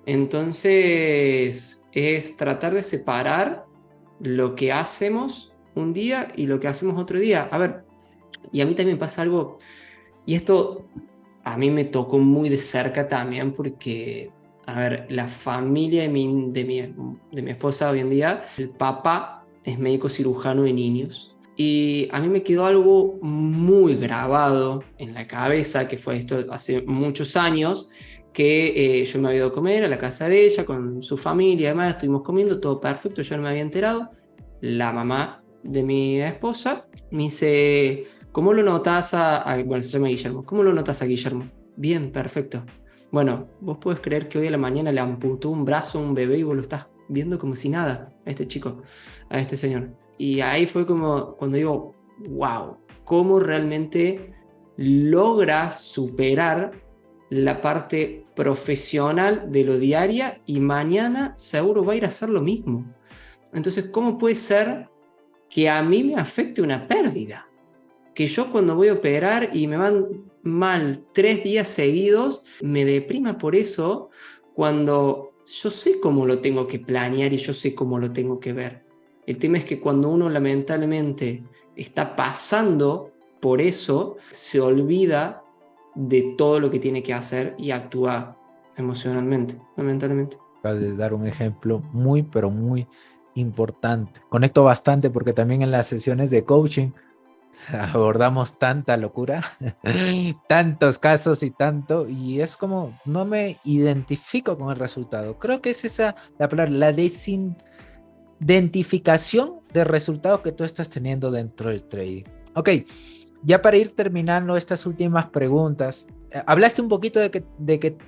Entonces, es tratar de separar lo que hacemos un día y lo que hacemos otro día. A ver, y a mí también pasa algo, y esto a mí me tocó muy de cerca también porque, a ver, la familia de mi esposa hoy en día, el papá es médico cirujano de niños. Y a mí me quedó algo muy grabado en la cabeza, que fue esto hace muchos años, que yo me había ido a comer a la casa de ella con su familia, además estuvimos comiendo, todo perfecto, yo no me había enterado. La mamá de mi esposa me dice, ¿Cómo lo notas bueno, se llama Guillermo? ¿Cómo lo notas a Guillermo? Bien, perfecto. Bueno, vos podés creer que hoy a la mañana le amputó un brazo a un bebé y vos lo estás viendo como si nada, a este chico, a este señor. Y ahí fue como cuando digo, wow, cómo realmente logra superar la parte profesional de lo diaria y mañana seguro va a ir a hacer lo mismo. Entonces, ¿cómo puede ser que a mí me afecte una pérdida? Que yo cuando voy a operar y me van mal 3 días seguidos, me deprima por eso cuando yo sé cómo lo tengo que planear y yo sé cómo lo tengo que ver. El tema es que cuando uno lamentablemente está pasando por eso, se olvida de todo lo que tiene que hacer y actúa emocionalmente, lamentablemente. Acabas de dar un ejemplo muy, pero muy importante. Conecto bastante porque también en las sesiones de coaching abordamos tanta locura, tantos casos y tanto, y es como no me identifico con el resultado. Creo que es esa la palabra, la desidentificación del resultado que tú estás teniendo dentro del trading. Ok, ya para ir terminando estas últimas preguntas, hablaste un poquito de que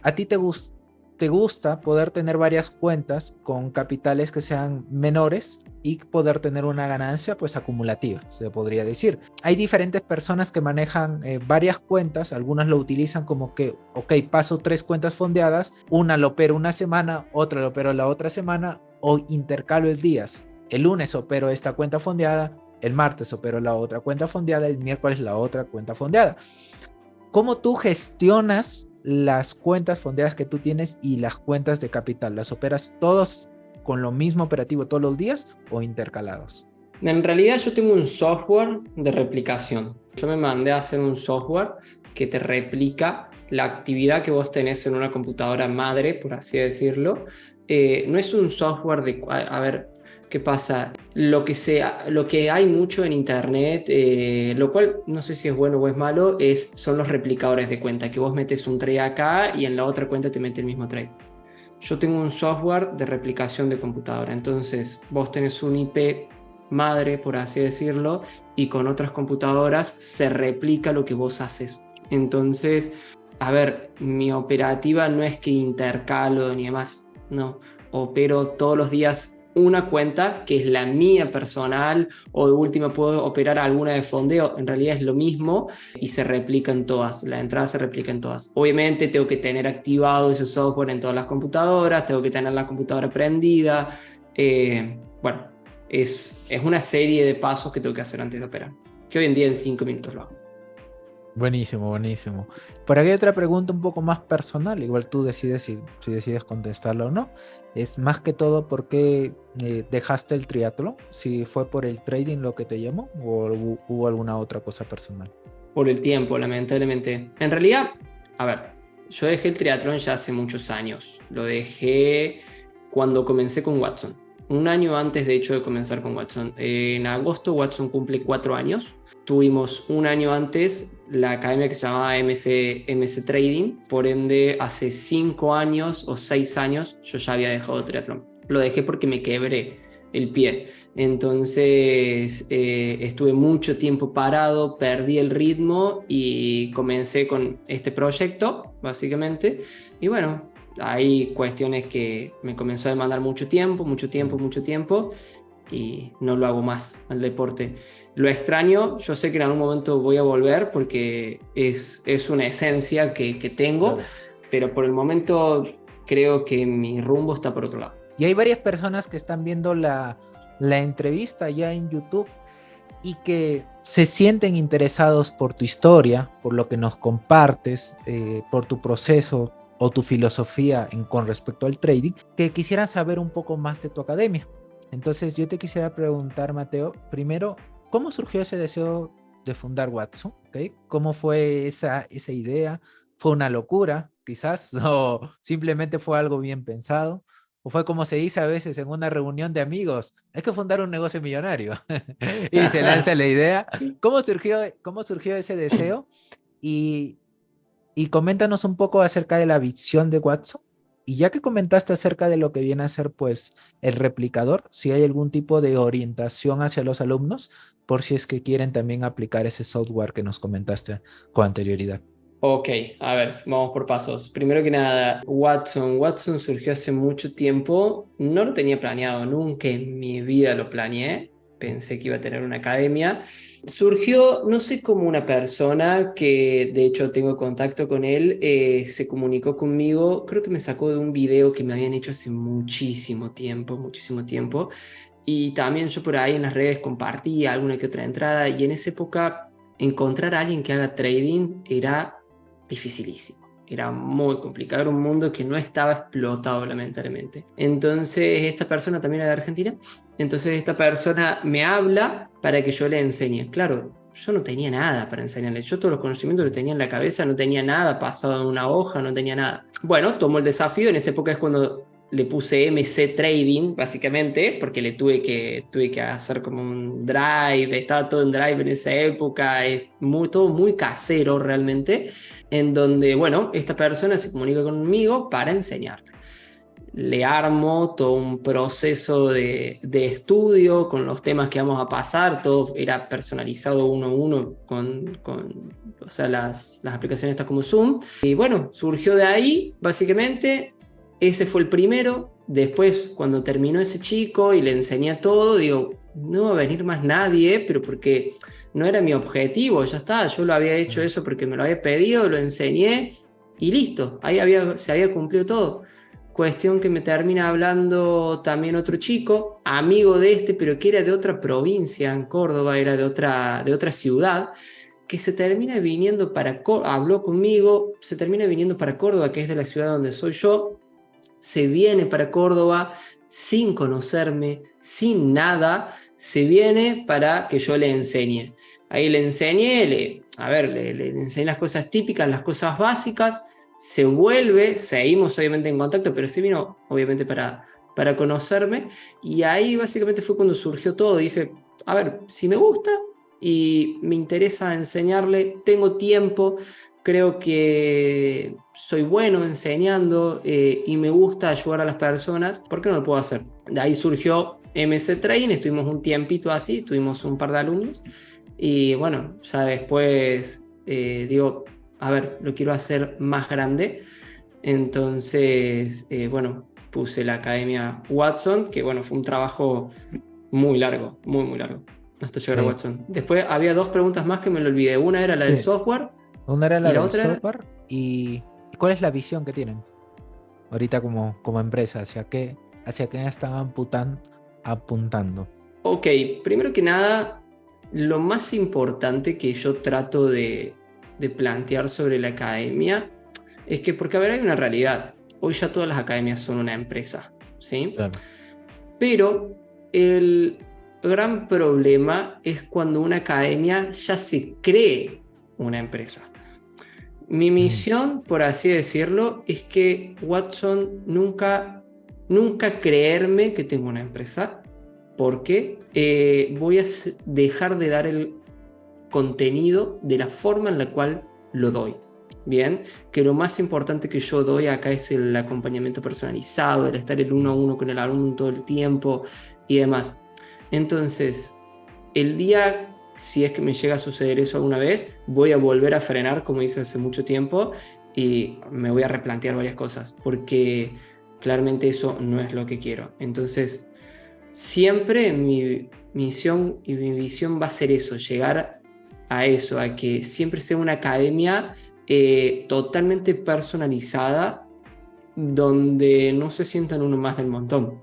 a ti te gusta poder tener varias cuentas con capitales que sean menores y poder tener una ganancia pues acumulativa, se podría decir. Hay diferentes personas que manejan varias cuentas, algunas lo utilizan como que, ok, paso 3 cuentas fondeadas, una lo opero una semana, otra lo opero la otra semana, o intercalo el días. El lunes opero esta cuenta fondeada, el martes opero la otra cuenta fondeada, el miércoles la otra cuenta fondeada. ¿Cómo tú gestionas las cuentas fondeadas que tú tienes y las cuentas de capital? ¿Las operas todos con lo mismo operativo todos los días o intercalados? En realidad yo tengo un software de replicación. Yo me mandé a hacer un software que te replica la actividad que vos tenés en una computadora madre, por así decirlo. No es un software de... A ver, ¿qué pasa? Lo que hay mucho en internet, lo cual no sé si es bueno o es malo, son los replicadores de cuenta, que vos metes un trade acá y en la otra cuenta te mete el mismo trade. Yo tengo un software de replicación de computadora, entonces vos tenés un IP madre, por así decirlo, y con otras computadoras se replica lo que vos haces. Entonces, a ver, mi operativa no es que intercalo ni demás, no, opero todos los días una cuenta que es la mía personal, o de última puedo operar alguna de fondeo, en realidad es lo mismo y se replica en todas, la entrada se replica en todas. Obviamente tengo que tener activado ese software en todas las computadoras, tengo que tener la computadora prendida, bueno, es una serie de pasos que tengo que hacer antes de operar, que hoy en día en 5 minutos lo hago. Buenísimo, buenísimo. Por aquí hay otra pregunta un poco más personal, igual tú decides si decides contestarla o no. Es más que todo por qué dejaste el triatlón, si fue por el trading lo que te llamó o hubo alguna otra cosa personal. Por el tiempo, lamentablemente. En realidad, a ver, yo dejé el triatlón ya hace muchos años. Lo dejé cuando comencé con Watson. Un año antes, de hecho, de comenzar con Watson. En agosto, Watson cumple 4 años. Tuvimos un año antes la academia que se llamaba MC Trading. Por ende, hace 5 años o 6 años yo ya había dejado el triatlón. Lo dejé porque me quebré el pie. Entonces estuve mucho tiempo parado, perdí el ritmo y comencé con este proyecto, básicamente. Y bueno, hay cuestiones que me comenzó a demandar mucho tiempo y no lo hago más al deporte. Lo extraño, yo sé que en algún momento voy a volver porque es una esencia que tengo, Claro. pero por el momento creo que mi rumbo está por otro lado. Y hay varias personas que están viendo la entrevista ya en YouTube y que se sienten interesados por tu historia, por lo que nos compartes, por tu proceso o tu filosofía con respecto al trading, que quisieran saber un poco más de tu academia. Entonces yo te quisiera preguntar, Mateo, primero, ¿cómo surgió ese deseo de fundar Watson? ¿Okay? ¿Cómo fue esa idea? ¿Fue una locura, quizás? ¿O simplemente fue algo bien pensado? ¿O fue como se dice a veces en una reunión de amigos? Hay que fundar un negocio millonario. Y se lanza la idea. Cómo surgió ese deseo? Y, y coméntanos un poco acerca de la visión de Watson. Y ya que comentaste acerca de lo que viene a ser pues el replicador, si hay algún tipo de orientación hacia los alumnos, por si es que quieren también aplicar ese software que nos comentaste con anterioridad. Ok, a ver, vamos por pasos. Primero que nada, Watson. Watson surgió hace mucho tiempo. No lo tenía planeado, nunca en mi vida lo planeé. Pensé que iba a tener una academia. Surgió, no sé cómo una persona que de hecho tengo contacto con él, se comunicó conmigo. Creo que me sacó de un video que me habían hecho hace muchísimo tiempo, muchísimo tiempo. Y también yo por ahí en las redes compartía alguna que otra entrada. Y en esa época encontrar a alguien que haga trading era dificilísimo. Era muy complicado, era un mundo que no estaba explotado lamentablemente. Entonces esta persona también era de Argentina, entonces esta persona me habla para que yo le enseñe. Claro, yo no tenía nada para enseñarle, yo todos los conocimientos los tenía en la cabeza, no tenía nada pasado en una hoja, no tenía nada. Bueno, tomó el desafío, en esa época es cuando le puse MC Trading, básicamente, porque tuve que hacer como un drive, estaba todo en drive en esa época, es todo muy casero realmente, en donde, bueno, esta persona se comunica conmigo para enseñar. Le armo todo un proceso de estudio con los temas que vamos a pasar, todo era personalizado uno a uno con o sea, las aplicaciones estas como Zoom. Y bueno, surgió de ahí, básicamente. Ese fue el primero. Después, cuando terminó ese chico y le enseñé todo, digo, no va a venir más nadie, pero porque no era mi objetivo, ya está, yo lo había hecho eso porque me lo había pedido, lo enseñé y listo, ahí se había cumplido todo. Cuestión que me termina hablando también otro chico, amigo de este, pero que era de otra provincia, en Córdoba, era de otra ciudad, que se termina viniendo para Córdoba, habló conmigo, se termina viniendo para Córdoba, que es de la ciudad donde soy yo, se viene para Córdoba sin conocerme, sin nada, se viene para que yo le enseñe. Ahí le enseñé, le enseñé las cosas típicas, las cosas básicas, se vuelve, seguimos obviamente en contacto, pero se vino obviamente para conocerme, y ahí básicamente fue cuando surgió todo. Dije, a ver, si me gusta y me interesa enseñarle, tengo tiempo, creo que soy bueno enseñando y me gusta ayudar a las personas, ¿por qué no lo puedo hacer? De ahí surgió MC Trading, estuvimos un tiempito así, estuvimos un par de alumnos y bueno, ya después digo, a ver, lo quiero hacer más grande, entonces bueno, puse la Academia Watson, que bueno, fue un trabajo muy largo, muy muy largo, hasta llegar a Watson. Después había dos preguntas más que me lo olvidé, una era la del software. Una era la y la del otra software y ¿cuál es la visión que tienen ahorita como empresa? ¿Hacia qué están apuntando? Ok, primero que nada, lo más importante que yo trato de plantear sobre la academia es que, porque a ver, hay una realidad. Hoy ya todas las academias son una empresa, ¿sí? Claro. Pero el gran problema es cuando una academia ya se cree una empresa. Mi misión, por así decirlo, es que Watson nunca creerme que tengo una empresa, porque voy a dejar de dar el contenido de la forma en la cual lo doy. Bien, que lo más importante que yo doy acá es el acompañamiento personalizado, el estar el uno a uno con el alumno todo el tiempo y demás. Entonces, el día, si es que me llega a suceder eso alguna vez, voy a volver a frenar como hice hace mucho tiempo y me voy a replantear varias cosas, porque claramente eso no es lo que quiero. Entonces, siempre mi misión y mi visión va a ser eso, llegar a eso, a que siempre sea una academia totalmente personalizada, donde no se sientan uno más del montón,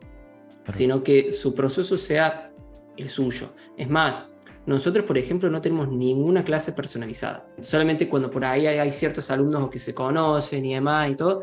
sino que su proceso sea el suyo. Es más, nosotros, por ejemplo, no tenemos ninguna clase personalizada. Solamente cuando por ahí hay ciertos alumnos que se conocen y demás y todo,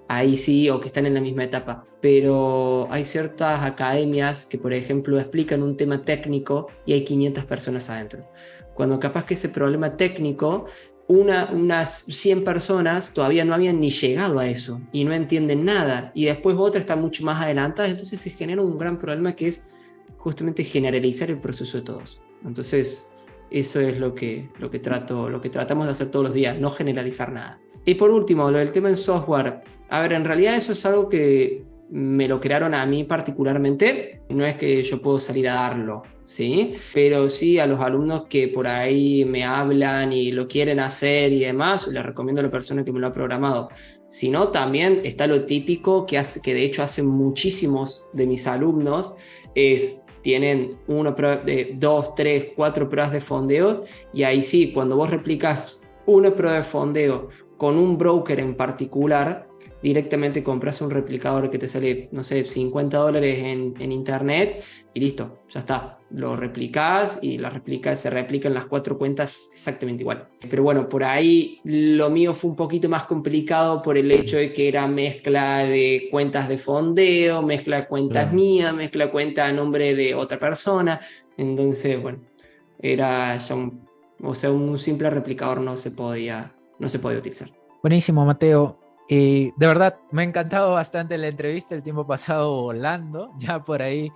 ahí sí, o que están en la misma etapa. Pero hay ciertas academias que, por ejemplo, explican un tema técnico y hay 500 personas adentro. Cuando capaz que ese problema técnico, unas 100 personas todavía no habían ni llegado a eso y no entienden nada. Y después otras están mucho más adelantadas. Entonces se genera un gran problema que es justamente generalizar el proceso de todos. Entonces, eso es lo que tratamos de hacer todos los días, no generalizar nada. Y por último, lo del tema en software. A ver, en realidad eso es algo que me lo crearon a mí particularmente, no es que yo puedo salir a darlo, ¿sí? Pero sí a los alumnos que por ahí me hablan y lo quieren hacer y demás, les recomiendo a la persona que me lo ha programado. Si no, también está lo típico que de hecho hacen muchísimos de mis alumnos, tienen dos, tres, cuatro pruebas de fondeo, y ahí sí, cuando vos replicas una prueba de fondeo con un broker en particular, directamente compras un replicador que te sale, no sé, $50 en internet y listo, ya está. Lo replicas y se replican las 4 cuentas exactamente igual. Pero bueno, por ahí lo mío fue un poquito más complicado por el hecho de que era mezcla de cuentas de fondeo, mezcla de cuentas mías, mezcla de cuenta a nombre de otra persona. Entonces, bueno, era ya un simple replicador no se podía utilizar. Buenísimo, Mateo. De verdad, me ha encantado bastante la entrevista, el tiempo pasado volando, ya por ahí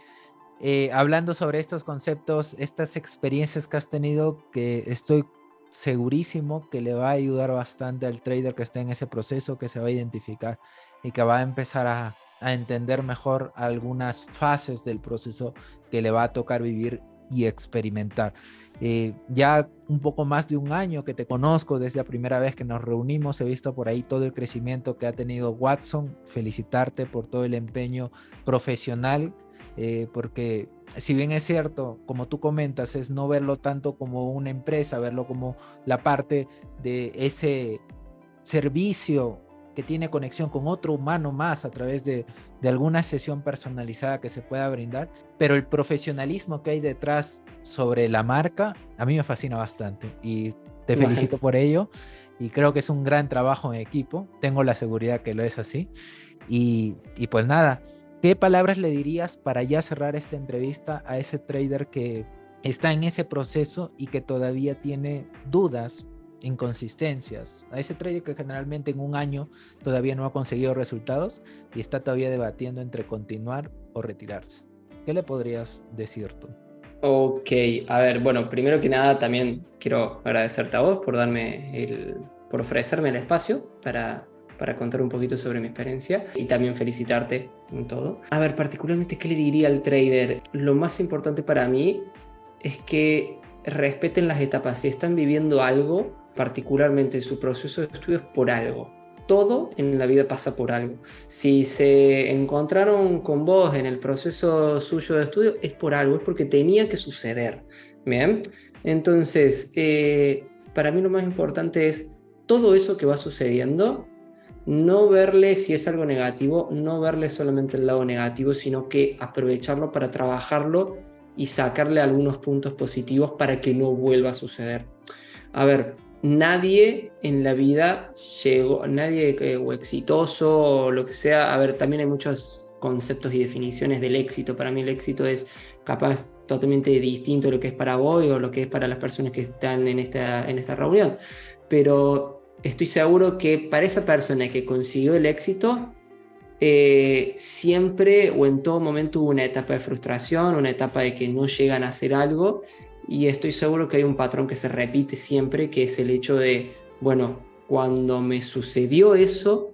hablando sobre estos conceptos, estas experiencias que has tenido, que estoy segurísimo que le va a ayudar bastante al trader que está en ese proceso, que se va a identificar y que va a empezar a entender mejor algunas fases del proceso que le va a tocar vivir y experimentar. Ya un poco más de un año que te conozco, desde la primera vez que nos reunimos, he visto por ahí todo el crecimiento que ha tenido Watson. Felicitarte por todo el empeño profesional, porque si bien es cierto, como tú comentas, es no verlo tanto como una empresa, verlo como la parte de ese servicio que tiene conexión con otro humano más a través de alguna sesión personalizada que se pueda brindar, pero el profesionalismo que hay detrás sobre la marca a mí me fascina bastante y te felicito por ello, y creo que es un gran trabajo en equipo, tengo la seguridad que lo es así, y pues nada, ¿qué palabras le dirías para ya cerrar esta entrevista a ese trader que está en ese proceso y que todavía tiene dudas, inconsistencias, a ese trader que generalmente en un año todavía no ha conseguido resultados y está todavía debatiendo entre continuar o retirarse? ¿Qué le podrías decir tú? Ok, a ver, bueno, primero que nada también quiero agradecerte a vos por ofrecerme el espacio para contar un poquito sobre mi experiencia y también felicitarte en todo. A ver, particularmente, ¿qué le diría al trader? Lo más importante para mí es que respeten las etapas. Si están viviendo algo, particularmente su proceso de estudio, es por algo. Todo en la vida pasa por algo. Si se encontraron con vos en el proceso suyo de estudio, es por algo, es porque tenía que suceder. ¿Bien? Entonces, para mí lo más importante es todo eso que va sucediendo, no verle, si es algo negativo, no verle solamente el lado negativo, sino que aprovecharlo para trabajarlo y sacarle algunos puntos positivos para que no vuelva a suceder. A ver, nadie en la vida llegó, nadie o exitoso o lo que sea, a ver, también hay muchos conceptos y definiciones del éxito. Para mí el éxito es capaz totalmente distinto a lo que es para vos o lo que es para las personas que están en esta reunión, pero estoy seguro que para esa persona que consiguió el éxito, siempre o en todo momento hubo una etapa de frustración, una etapa de que no llegan a hacer algo, y estoy seguro que hay un patrón que se repite siempre, que es el hecho de, bueno, cuando me sucedió eso,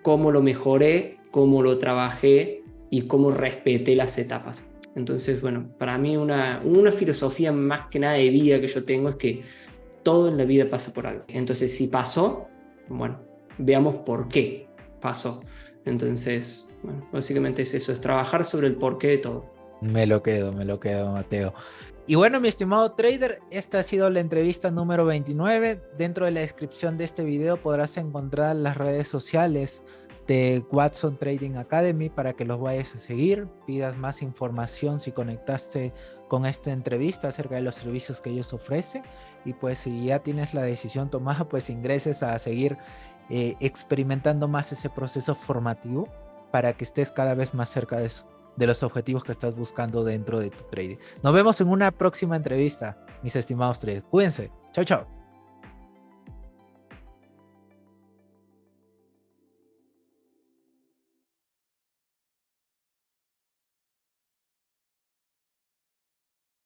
cómo lo mejoré, cómo lo trabajé y cómo respeté las etapas. Entonces, bueno, para mí una filosofía más que nada de vida que yo tengo es que todo en la vida pasa por algo. Entonces, si pasó, bueno, veamos por qué pasó. Entonces, bueno, básicamente es eso, es trabajar sobre el porqué de todo. Me lo quedo, Mateo. Y bueno, mi estimado trader, esta ha sido la entrevista número 29. Dentro de la descripción de este video podrás encontrar las redes sociales de Watson Trading Academy para que los vayas a seguir, pidas más información si conectaste con esta entrevista acerca de los servicios que ellos ofrecen, y pues si ya tienes la decisión tomada, pues ingreses a seguir experimentando más ese proceso formativo para que estés cada vez más cerca de eso, de los objetivos que estás buscando dentro de tu trading. Nos vemos en una próxima entrevista, mis estimados traders. Cuídense. Chao, chao.